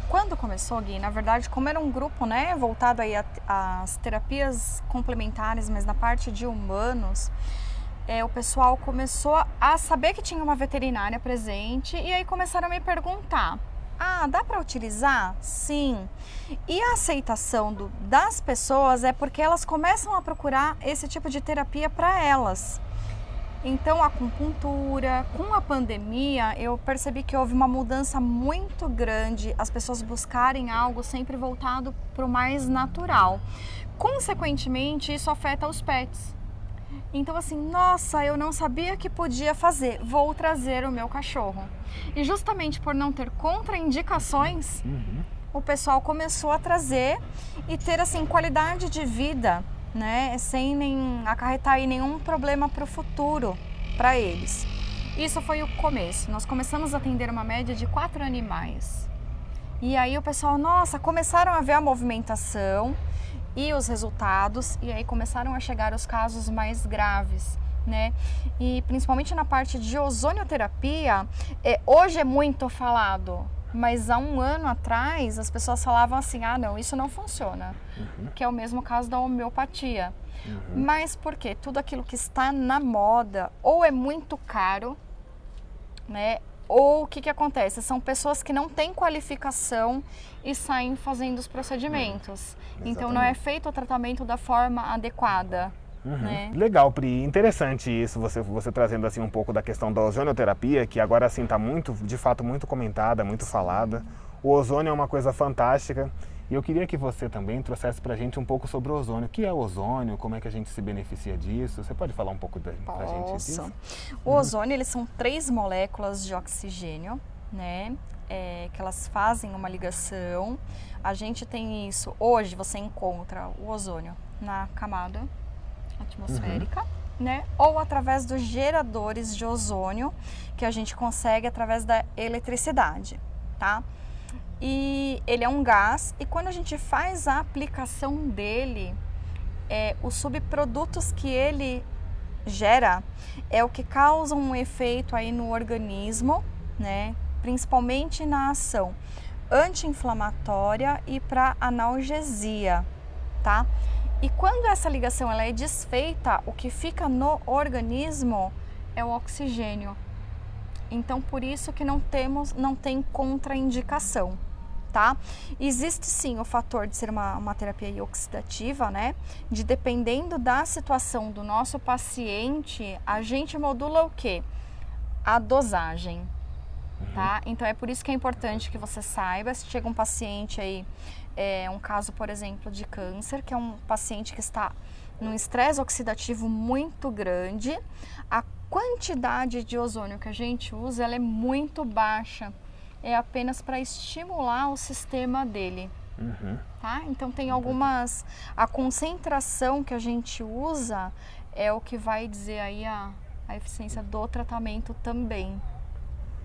Quando começou, Gui, na verdade, como era um grupo, né, voltado aí às terapias complementares, mas na parte de humanos, o pessoal começou a saber que tinha uma veterinária presente e aí começaram a me perguntar: ah, dá para utilizar? Sim. E a aceitação das pessoas é porque elas começam a procurar esse tipo de terapia para elas. Então, a acupuntura, com a pandemia, eu percebi que houve uma mudança muito grande, as pessoas buscarem algo sempre voltado para o mais natural. Consequentemente, isso afeta os pets. Então, assim, nossa, eu não sabia que podia fazer, vou trazer o meu cachorro. E justamente por não ter contraindicações, o pessoal começou a trazer e ter, assim, qualidade de vida, né, sem acarretar aí nenhum problema para o futuro para eles. Isso foi o começo. Nós começamos a atender uma média de 4 animais. E aí o pessoal, nossa, começaram a ver a movimentação e os resultados, e aí começaram a chegar os casos mais graves, né? E principalmente na parte de ozonioterapia, hoje é muito falado. Mas há um ano atrás, as pessoas falavam assim, ah, não, isso não funciona. Que é o mesmo caso da homeopatia. Mas por quê? Tudo aquilo que está na moda, ou é muito caro, né? Ou o que acontece? São pessoas que não têm qualificação e saem fazendo os procedimentos. Então não é feito o tratamento da forma adequada. Né? Legal, Pri, interessante isso, você trazendo assim um pouco da questão da ozonioterapia, que agora assim está de fato muito comentada, muito falada. O ozônio é uma coisa fantástica e eu queria que você também trouxesse para a gente um pouco sobre o ozônio. O que é o ozônio? Como é que a gente se beneficia disso? Você pode falar um pouco para a gente disso? O ozônio, eles são 3 moléculas de oxigênio, né? Que elas fazem uma ligação. A gente tem isso, hoje você encontra o ozônio na camada atmosférica, né? Ou através dos geradores de ozônio que a gente consegue através da eletricidade, tá? E ele é um gás e quando a gente faz a aplicação dele, os subprodutos que ele gera é o que causa um efeito aí no organismo, né? Principalmente na ação anti-inflamatória e para analgesia, tá? E quando essa ligação ela é desfeita, o que fica no organismo é o oxigênio. Então, por isso que não tem contraindicação, tá? Existe sim o fator de ser uma terapia oxidativa, né? De dependendo da situação do nosso paciente, a gente modula o quê? A dosagem, tá? Então, é por isso que é importante que você saiba, se chega um paciente aí, um caso, por exemplo, de câncer, que é um paciente que está num estresse oxidativo muito grande, a quantidade de ozônio que a gente usa, ela é muito baixa, é apenas para estimular o sistema dele, tá? Então tem a concentração que a gente usa é o que vai dizer aí a eficiência do tratamento também.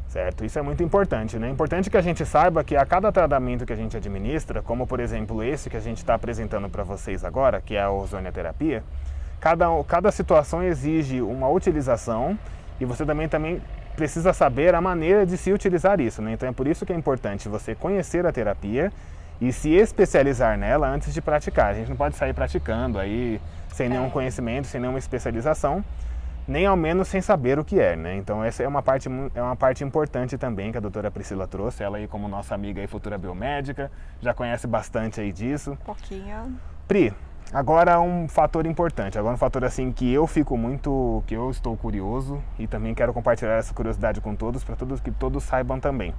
Certo, isso é muito importante, né? É importante que a gente saiba que a cada tratamento que a gente administra, como por exemplo esse que a gente está apresentando para vocês agora, que é a ozonioterapia, cada situação exige uma utilização e você também precisa saber a maneira de se utilizar isso, né? Então é por isso que é importante você conhecer a terapia e se especializar nela antes de praticar. A gente não pode sair praticando aí sem nenhum conhecimento, sem nenhuma especialização, nem ao menos sem saber o que é, né? Então essa é uma parte importante também que a doutora Priscila trouxe, ela aí como nossa amiga e futura biomédica, já conhece bastante aí disso. Um pouquinho. Pri, agora um fator importante, agora um fator assim que eu estou curioso e também quero compartilhar essa curiosidade com todos, para que todos saibam também.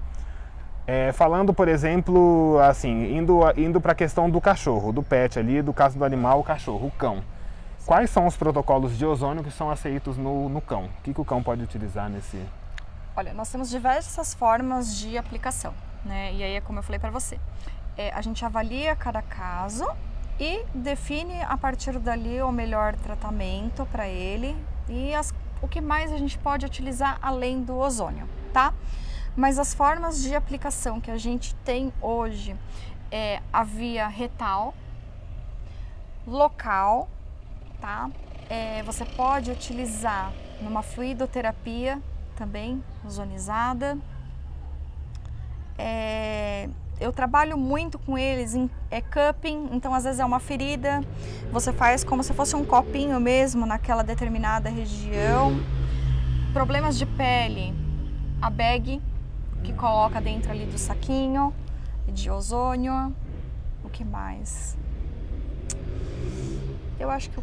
Falando, por exemplo, assim, indo para a questão do cachorro, do pet ali, do caso do animal, o cachorro, o cão. Quais são os protocolos de ozônio que são aceitos no cão? O que o cão pode utilizar nesse... Olha, nós temos diversas formas de aplicação, né? E aí é como eu falei para você. A gente avalia cada caso e define a partir dali o melhor tratamento para ele e o que mais a gente pode utilizar além do ozônio, tá? Mas as formas de aplicação que a gente tem hoje é a via retal, local, tá? Você pode utilizar numa fluidoterapia também, ozonizada. Eu trabalho muito com eles em cupping, então às vezes é uma ferida, você faz como se fosse um copinho mesmo naquela determinada região. Problemas de pele, a bag que coloca dentro ali do saquinho de ozônio. O que mais? Eu acho que o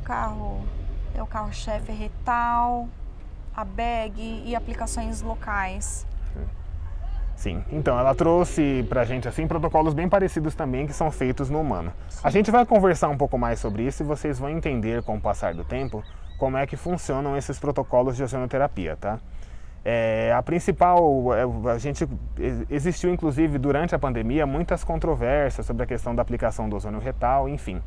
carro-chefe é retal, a bag e aplicações locais? Sim, então ela trouxe pra gente assim protocolos bem parecidos também que são feitos no humano. Sim. A gente vai conversar um pouco mais sobre isso e vocês vão entender com o passar do tempo como é que funcionam esses protocolos de ozonoterapia, tá? A principal, existiu inclusive durante a pandemia muitas controvérsias sobre a questão da aplicação do ozônio retal, enfim.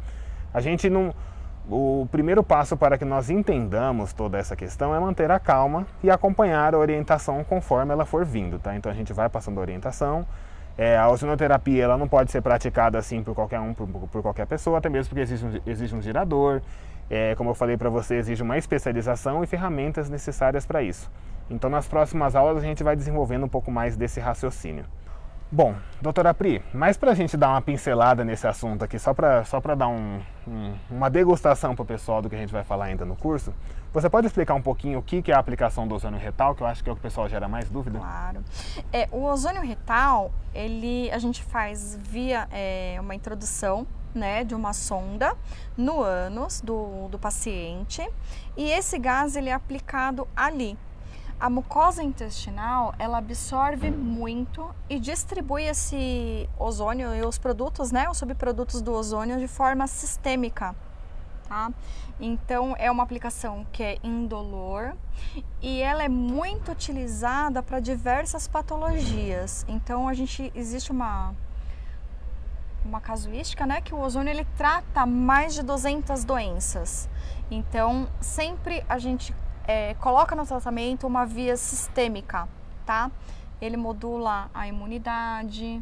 O primeiro passo para que nós entendamos toda essa questão é manter a calma e acompanhar a orientação conforme ela for vindo, tá? Então a gente vai passando a orientação. A ozonoterapia ela não pode ser praticada assim por qualquer um, por qualquer pessoa, até mesmo porque exige um girador. Como eu falei para você, exige uma especialização e ferramentas necessárias para isso. Então nas próximas aulas a gente vai desenvolvendo um pouco mais desse raciocínio. Bom, doutora Pri, mas para a gente dar uma pincelada nesse assunto aqui, só para dar uma degustação para o pessoal do que a gente vai falar ainda no curso, você pode explicar um pouquinho o que é a aplicação do ozônio retal, que eu acho que é o que o pessoal gera mais dúvida? Claro. O ozônio retal, a gente faz via uma introdução, né, de uma sonda no ânus do paciente, e esse gás ele é aplicado ali. A mucosa intestinal, ela absorve muito e distribui esse ozônio e os produtos, né, os subprodutos do ozônio de forma sistêmica, tá? Então, é uma aplicação que é indolor e ela é muito utilizada para diversas patologias. Então, existe uma casuística, né, que o ozônio ele trata mais de 200 doenças. Então, sempre a gente coloca no tratamento uma via sistêmica, tá? Ele modula a imunidade,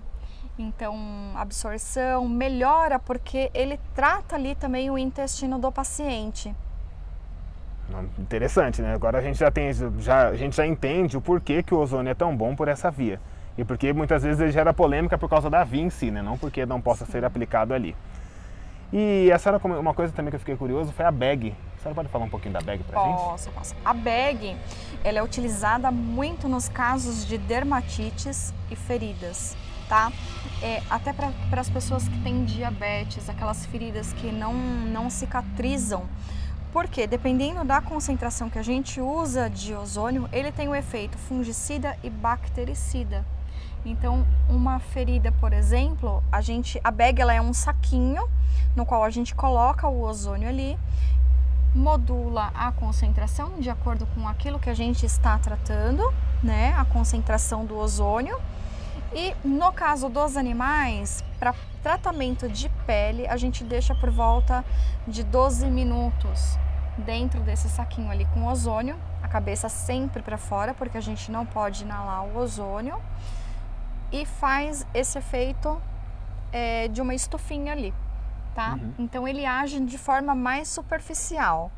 então absorção, melhora porque ele trata ali também o intestino do paciente. Interessante, né? Agora a gente a gente já entende o porquê que o ozônio é tão bom por essa via. E porque muitas vezes ele gera polêmica por causa da via em si, né? Não porque não possa ser aplicado ali. E uma coisa também que eu fiquei curioso foi a bag. A senhora pode falar um pouquinho da bag pra gente? Posso. A bag, ela é utilizada muito nos casos de dermatites e feridas, tá? Até para as pessoas que têm diabetes, aquelas feridas que não cicatrizam. Porque dependendo da concentração que a gente usa de ozônio, ele tem o efeito fungicida e bactericida. Então, uma ferida, por exemplo, a bag ela é um saquinho no qual a gente coloca o ozônio ali, modula a concentração de acordo com aquilo que a gente está tratando, né? A concentração do ozônio. E no caso dos animais, para tratamento de pele, a gente deixa por volta de 12 minutos dentro desse saquinho ali com ozônio, a cabeça sempre para fora, porque a gente não pode inalar o ozônio, e faz esse efeito de uma estufinha ali, tá? Uhum. Então ele age de forma mais superficial.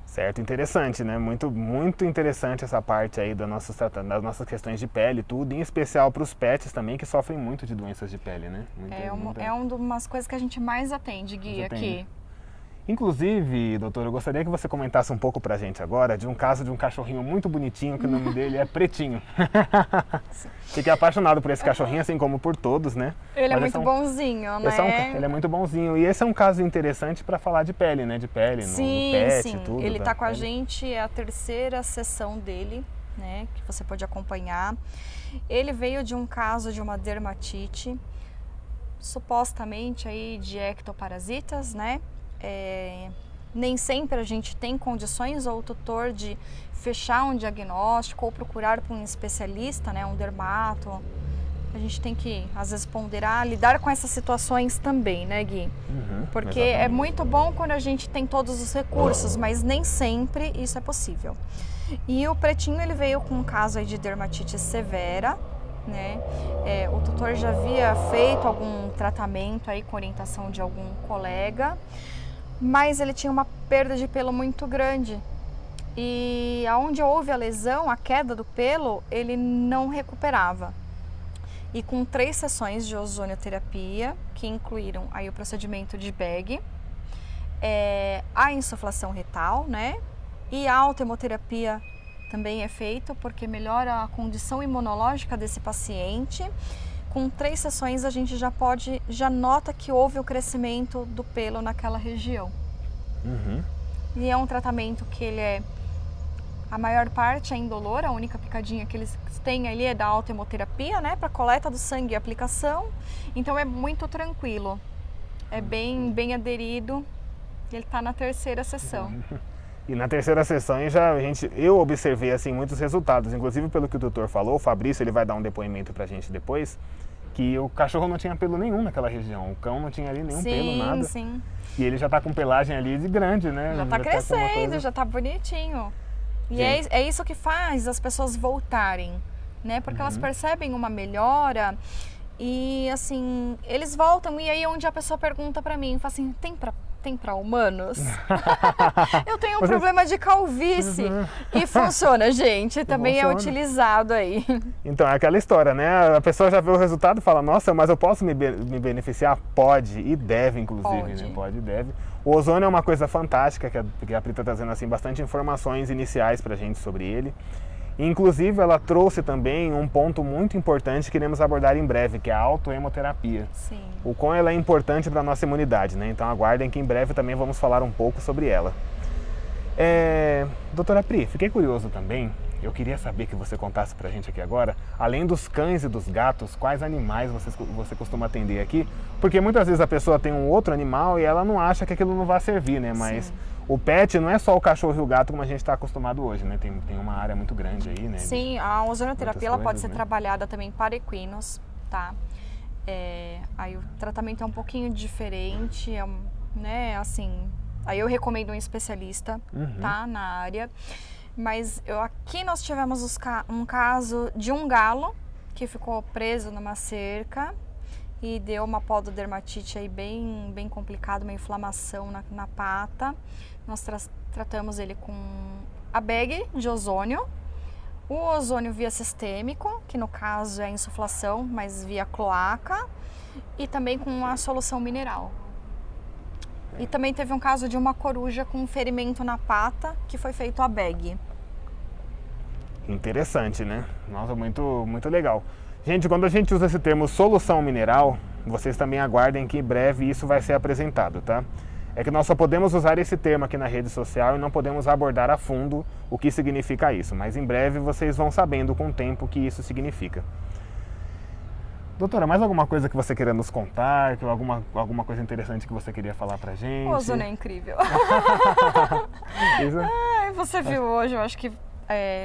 Certo, interessante, né? Muito, muito interessante essa parte aí das nossas questões de pele e tudo, em especial para os pets também, que sofrem muito de doenças de pele, né? Uma das coisas que a gente mais atende, Gui, aqui. Inclusive, doutor, eu gostaria que você comentasse um pouco pra gente agora de um caso de um cachorrinho muito bonitinho, que o nome dele é Pretinho. Fiquei apaixonado por esse cachorrinho, assim como por todos, né? Ele é muito bonzinho, né? Ele é muito bonzinho. E esse é um caso interessante para falar de pele, né? De pele, no pet e tudo. Ele tá com a gente, é a terceira sessão dele, né? Que você pode acompanhar. Ele veio de um caso de uma dermatite, supostamente aí de ectoparasitas, né? Nem sempre a gente tem condições ou tutor de fechar um diagnóstico ou procurar por um especialista, né, um dermato. A gente tem que, às vezes, ponderar, lidar com essas situações também, né, Gui? Porque exatamente. É muito bom quando a gente tem todos os recursos, mas nem sempre isso é possível. E o Pretinho, ele veio com um caso aí de dermatite severa, né? O tutor já havia feito algum tratamento aí com orientação de algum colega, mas ele tinha uma perda de pelo muito grande e aonde houve a lesão, a queda do pelo, ele não recuperava. E com 3 sessões de ozonioterapia, que incluíram aí o procedimento de bag, a insuflação retal, né? E a autohemoterapia também é feito porque melhora a condição imunológica desse paciente. Com 3 sessões a gente já nota que houve o crescimento do pelo naquela região. E é um tratamento que ele é A maior parte é indolor, a única picadinha que eles têm ali é da autohemoterapia, né, para coleta do sangue e aplicação. Então é muito tranquilo, é bem aderido. Ele está na terceira sessão. E na terceira sessão eu observei assim muitos resultados, inclusive pelo que o doutor falou, o Fabrício ele vai dar um depoimento pra gente depois, que o cachorro não tinha pelo nenhum naquela região, o cão não tinha ali nenhum pelo, nada. Sim. E ele já tá com pelagem ali de grande, né? Já tá crescendo, já tá bonitinho. E é isso que faz as pessoas voltarem, né? Porque elas percebem uma melhora e assim, eles voltam e aí onde a pessoa pergunta pra mim, fala assim, tem pra humanos? Eu tenho um problema de calvície. E funciona, gente. Também é utilizado aí. Então, é aquela história, né? A pessoa já vê o resultado e fala, nossa, mas eu posso me beneficiar? Pode e deve, inclusive. Pode. Né? Pode e deve. O ozônio é uma coisa fantástica, que a Pri está trazendo assim, bastante informações iniciais pra gente sobre ele. Inclusive, ela trouxe também um ponto muito importante que iremos abordar em breve, que é a autohemoterapia. Sim. O quão ela é importante para a nossa imunidade, né? Então aguardem que em breve também vamos falar um pouco sobre ela. Doutora Pri, fiquei curioso também, eu queria saber que você contasse pra gente aqui agora, além dos cães e dos gatos, quais animais você costuma atender aqui? Porque muitas vezes a pessoa tem um outro animal e ela não acha que aquilo não vai servir, né? Mas o pet não é só o cachorro e o gato como a gente está acostumado hoje, né? Tem uma área muito grande aí, né? Sim, a ozonoterapia ela pode ser né? trabalhada também para equinos, tá? Aí o tratamento é um pouquinho diferente, né? Assim, aí eu recomendo um especialista, tá? Na área. Mas aqui nós tivemos um caso de um galo que ficou preso numa cerca e deu uma pododermatite aí bem complicada, uma inflamação na pata. Nós tratamos ele com a bag de ozônio, o ozônio via sistêmico, que no caso é a insuflação, mas via cloaca, e também com uma solução mineral. E também teve um caso de uma coruja com um ferimento na pata, que foi feito a bag. Interessante, né? Nossa, muito legal. Gente, quando a gente usa esse termo solução mineral, vocês também aguardem que em breve isso vai ser apresentado, tá? É que nós só podemos usar esse termo aqui na rede social e não podemos abordar a fundo o que significa isso, mas em breve vocês vão sabendo com o tempo o que isso significa. Doutora, mais alguma coisa que você queira nos contar? Alguma coisa interessante que você queria falar pra gente? O ozônio é incrível. Isso? Você viu hoje, eu acho que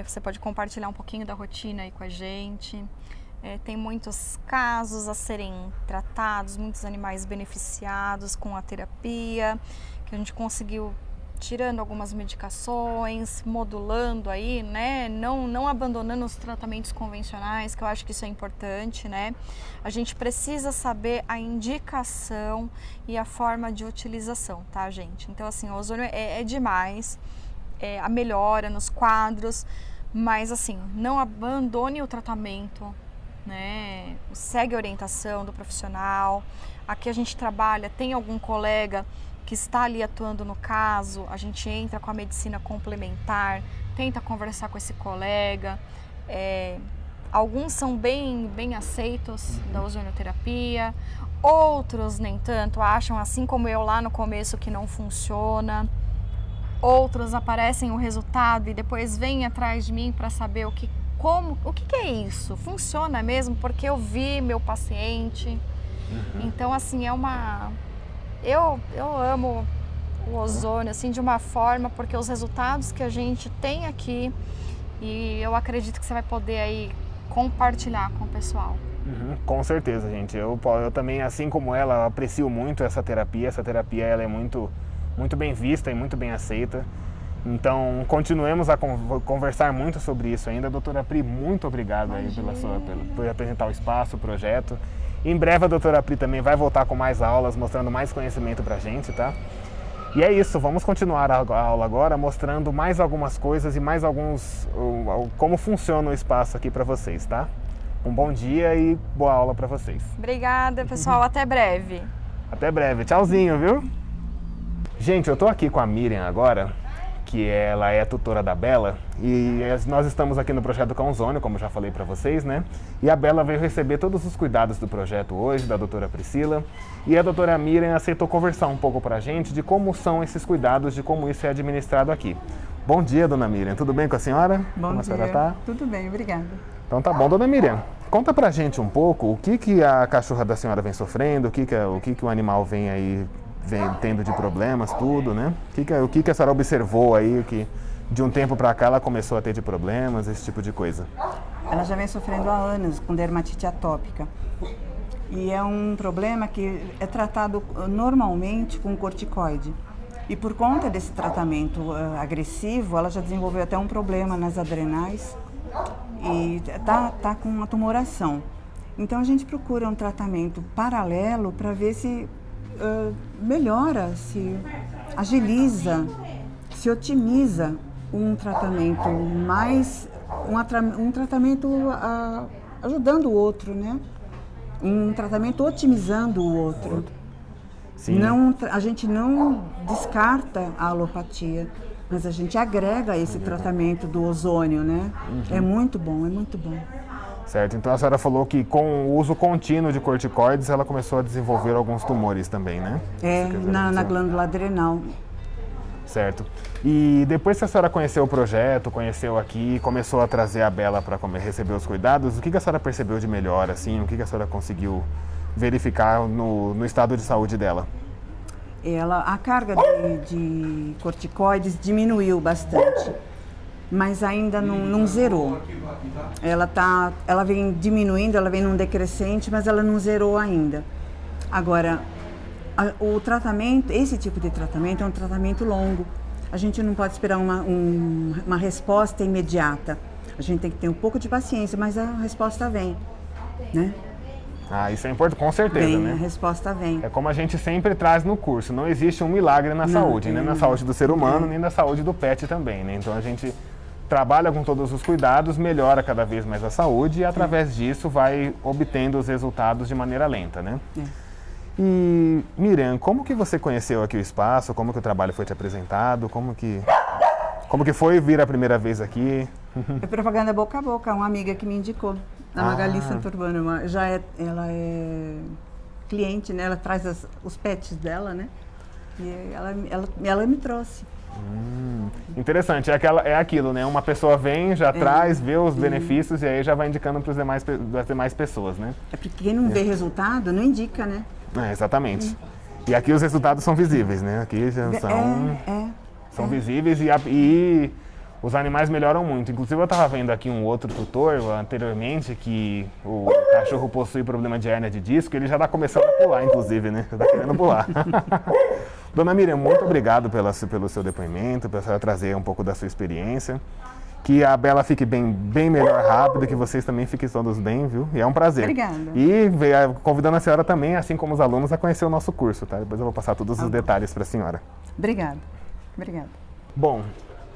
você pode compartilhar um pouquinho da rotina aí com a gente. Tem muitos casos a serem tratados, muitos animais beneficiados com a terapia, que a gente conseguiu tirando algumas medicações, modulando aí, né? Não abandonando os tratamentos convencionais, que eu acho que isso é importante, né? A gente precisa saber a indicação e a forma de utilização, tá, gente? Então, assim, o ozônio é demais, a melhora nos quadros, mas, assim, não abandone o tratamento, né? Segue a orientação do profissional. Aqui a gente trabalha, tem algum colega que está ali atuando no caso, a gente entra com a medicina complementar, tenta conversar com esse colega. Alguns são bem aceitos da ozonioterapia, outros nem tanto, acham assim como eu lá no começo que não funciona. Outros aparecem o resultado e depois vêm atrás de mim para saber o que é isso? Funciona mesmo? Porque eu vi meu paciente. Então, assim, eu amo o ozônio, assim, de uma forma, porque os resultados que a gente tem aqui, e eu acredito que você vai poder aí compartilhar com o pessoal. Com certeza, gente. Eu também, assim como ela, aprecio muito essa terapia. Essa terapia ela é muito bem vista e muito bem aceita. Então, continuemos a conversar muito sobre isso ainda. Doutora Pri, muito obrigado aí por apresentar o espaço, o projeto. Em breve a doutora Pri também vai voltar com mais aulas, mostrando mais conhecimento pra gente, tá? E é isso, vamos continuar a aula agora, mostrando mais algumas coisas e mais como funciona o espaço aqui pra vocês, tá? Um bom dia e boa aula pra vocês. Obrigada, pessoal. Até breve. Até breve. Tchauzinho, viu? Gente, eu tô aqui com a Miriam agora, que ela é tutora da Bela, e nós estamos aqui no projeto Cão Ozônio, como já falei para vocês, né? E a Bela veio receber todos os cuidados do projeto hoje, da doutora Priscila, e a doutora Miriam aceitou conversar um pouco para a gente de como são esses cuidados, de como isso é administrado aqui. Bom dia, dona Miriam. Tudo bem com a senhora? Bom Como a dia. senhora tá? Tudo bem, obrigada. Então tá bom, dona Miriam. Conta pra gente um pouco o que a cachorra da senhora vem sofrendo, o que o animal vem aí tendo de problemas, tudo, né? O que a senhora observou aí que de um tempo pra cá ela começou a ter de problemas, esse tipo de coisa? Ela já vem sofrendo há anos com dermatite atópica. E é um problema que é tratado normalmente com corticoide. E por conta desse tratamento agressivo, ela já desenvolveu até um problema nas adrenais e tá com uma tumoração. Então a gente procura um tratamento paralelo para ver se melhora, se agiliza, se otimiza um tratamento mais, um tratamento ajudando o outro, né? Um tratamento otimizando o outro. Sim. A gente não descarta a alopatia, mas a gente agrega esse tratamento do ozônio, né? É muito bom, é muito bom. Certo, então a senhora falou que com o uso contínuo de corticoides ela começou a desenvolver alguns tumores também, né? Na glândula adrenal. Certo. E depois que a senhora conheceu o projeto, conheceu aqui, começou a trazer a Bela para receber os cuidados, o que a senhora percebeu de melhor, assim? O que a senhora conseguiu verificar no estado de saúde dela? A carga de corticoides diminuiu bastante, mas ainda não zerou. Ela vem diminuindo, ela vem num decrescente, mas ela não zerou ainda. Agora, o tratamento, esse tipo de tratamento é um tratamento longo. A gente não pode esperar uma resposta imediata. A gente tem que ter um pouco de paciência, mas a resposta vem, né? Ah, isso é importante, com certeza, né? A resposta vem. É como a gente sempre traz no curso, não existe um milagre na saúde, nem na saúde do ser humano, nem na saúde do pet também, né? Então a gente trabalha com todos os cuidados, melhora cada vez mais a saúde e através disso vai obtendo os resultados de maneira lenta, né? E, Miriam, como que você conheceu aqui o espaço? Como que o trabalho foi te apresentado? Como que foi vir a primeira vez aqui? É propaganda boca a boca, uma amiga que me indicou, a Magali Santurbano. Ela é cliente, né? Ela traz os pets dela, né? E ela me trouxe. Interessante, é aquilo, né? Uma pessoa vem, já traz, vê os benefícios e aí já vai indicando para as demais pessoas, né? É porque quem não vê resultado, não indica, né? Exatamente. E aqui os resultados são visíveis, né? Aqui já são visíveis e os animais melhoram muito. Inclusive eu estava vendo aqui um outro tutor anteriormente que o cachorro possui problema de hérnia de disco, ele já está começando a pular, inclusive, né? Já está querendo pular. Dona Miriam, muito obrigado pelo seu depoimento, por senhora trazer um pouco da sua experiência. Que a Bela fique bem melhor rápido, que vocês também fiquem todos bem, viu? E é um prazer. Obrigada. E convidando a senhora também, assim como os alunos, a conhecer o nosso curso, tá? Depois eu vou passar todos os detalhes para a senhora. Obrigada. Bom,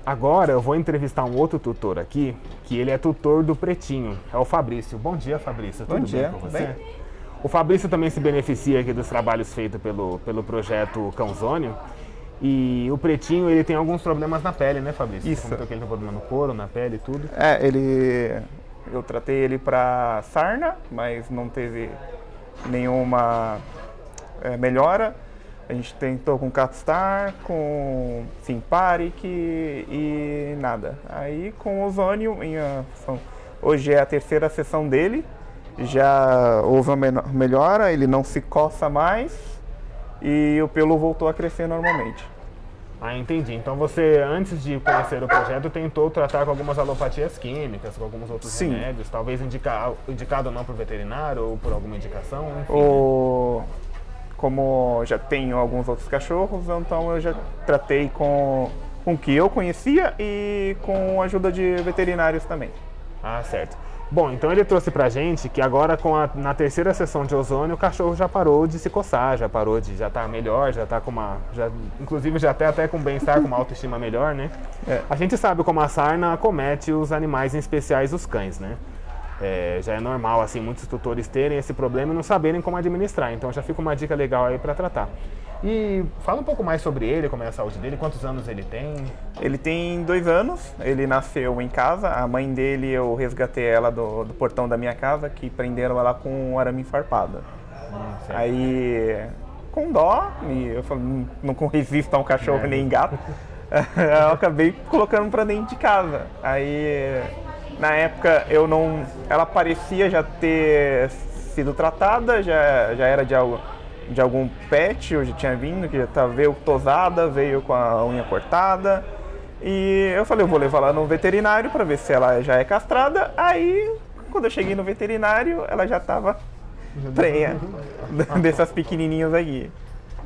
agora eu vou entrevistar um outro tutor aqui, que ele é tutor do Pretinho, é o Fabrício. Bom dia, Fabrício. Tudo bem com você? Bem? O Fabrício também se beneficia aqui dos trabalhos feitos pelo projeto Cãozônio. E o Pretinho, ele tem alguns problemas na pele, né, Fabrício? Isso. Você comentou que ele tem problema no couro, na pele e tudo. Eu tratei ele para sarna, mas não teve nenhuma melhora. A gente tentou com Catstar, com Simparic e nada. Aí com ozônio, hoje é a terceira sessão dele, já houve uma melhora, ele não se coça mais e o pelo voltou a crescer normalmente. Ah, entendi. Então você, antes de conhecer o projeto, tentou tratar com algumas alopatias químicas, com alguns outros remédios, talvez indicado ou não por veterinário ou por alguma indicação, enfim. Como já tenho alguns outros cachorros, então eu já tratei com o que eu conhecia e com a ajuda de veterinários também. Ah, certo. Bom, então ele trouxe pra gente que agora na terceira sessão de ozônio o cachorro já parou de se coçar, já tá melhor, já tá inclusive já tá até com bem-estar, com uma autoestima melhor, né? A gente sabe como a sarna acomete os animais, em especiais os cães, né? Já é normal, assim, muitos tutores terem esse problema e não saberem como administrar, então já fica uma dica legal aí pra tratar. E fala um pouco mais sobre ele, como é a saúde dele, quantos anos ele tem? Ele tem 2 anos, ele nasceu em casa, a mãe dele eu resgatei ela do portão da minha casa, que prenderam ela com um arame farpado. Aí, com dó, eu falei, não resisto a um cachorro nem gato, eu acabei colocando para dentro de casa. Aí, na época, ela parecia já ter sido tratada, já era de algum pet, eu já tinha vindo, que já veio tosada, veio com a unha cortada. E eu falei, eu vou levar ela no veterinário para ver se ela já é castrada. Aí, quando eu cheguei no veterinário, ela já estava prenha, dessas pequenininhas aqui.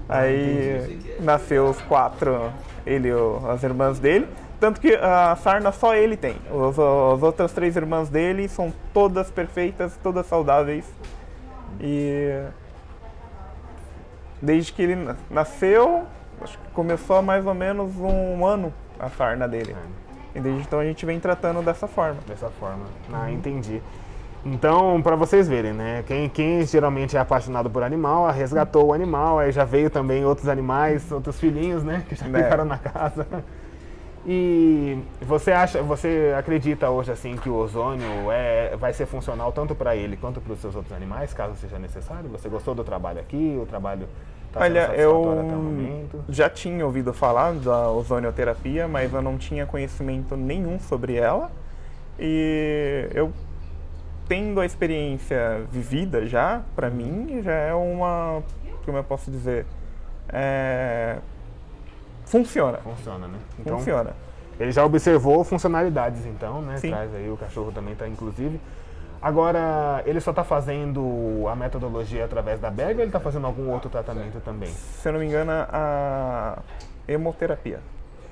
Aí, nasceu os 4, ele e as irmãs dele. Tanto que a sarna só ele tem. As outras 3 irmãs dele são todas perfeitas, todas saudáveis. E desde que ele nasceu, acho que começou há mais ou menos 1 ano a sarna dele. E desde então a gente vem tratando dessa forma. Dessa forma. Entendi. Então, para vocês verem, né? Quem geralmente é apaixonado por animal, resgatou o animal, aí já veio também outros animais, outros filhinhos, né? Que já ficaram na casa. E você acredita hoje assim que o ozônio vai ser funcional tanto para ele quanto para os seus outros animais, caso seja necessário? Você gostou do trabalho aqui? O trabalho está sendo satisfatório até o momento? Já tinha ouvido falar da ozonioterapia, mas eu não tinha conhecimento nenhum sobre ela. E eu, tendo a experiência vivida já, para mim, já é uma, como eu posso dizer, funciona. Funciona, né? Então, funciona. Ele já observou funcionalidades, então, né? Sim. Traz aí, o cachorro também está inclusive. Agora, ele só está fazendo a metodologia através da BEG ou ele está fazendo algum outro tratamento também? Se eu não me engano, a hemoterapia.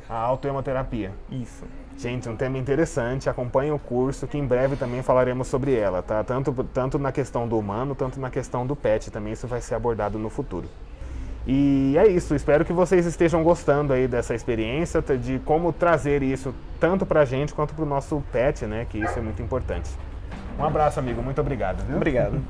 A autohemoterapia. Isso. Gente, um tema interessante, acompanhe o curso, que em breve também falaremos sobre ela, tá? Tanto na questão do humano, tanto na questão do pet, também isso vai ser abordado no futuro. E é isso, espero que vocês estejam gostando aí dessa experiência, de como trazer isso tanto pra gente quanto pro nosso pet, né? Que isso é muito importante. Um abraço, amigo, muito obrigado. Viu? Obrigado.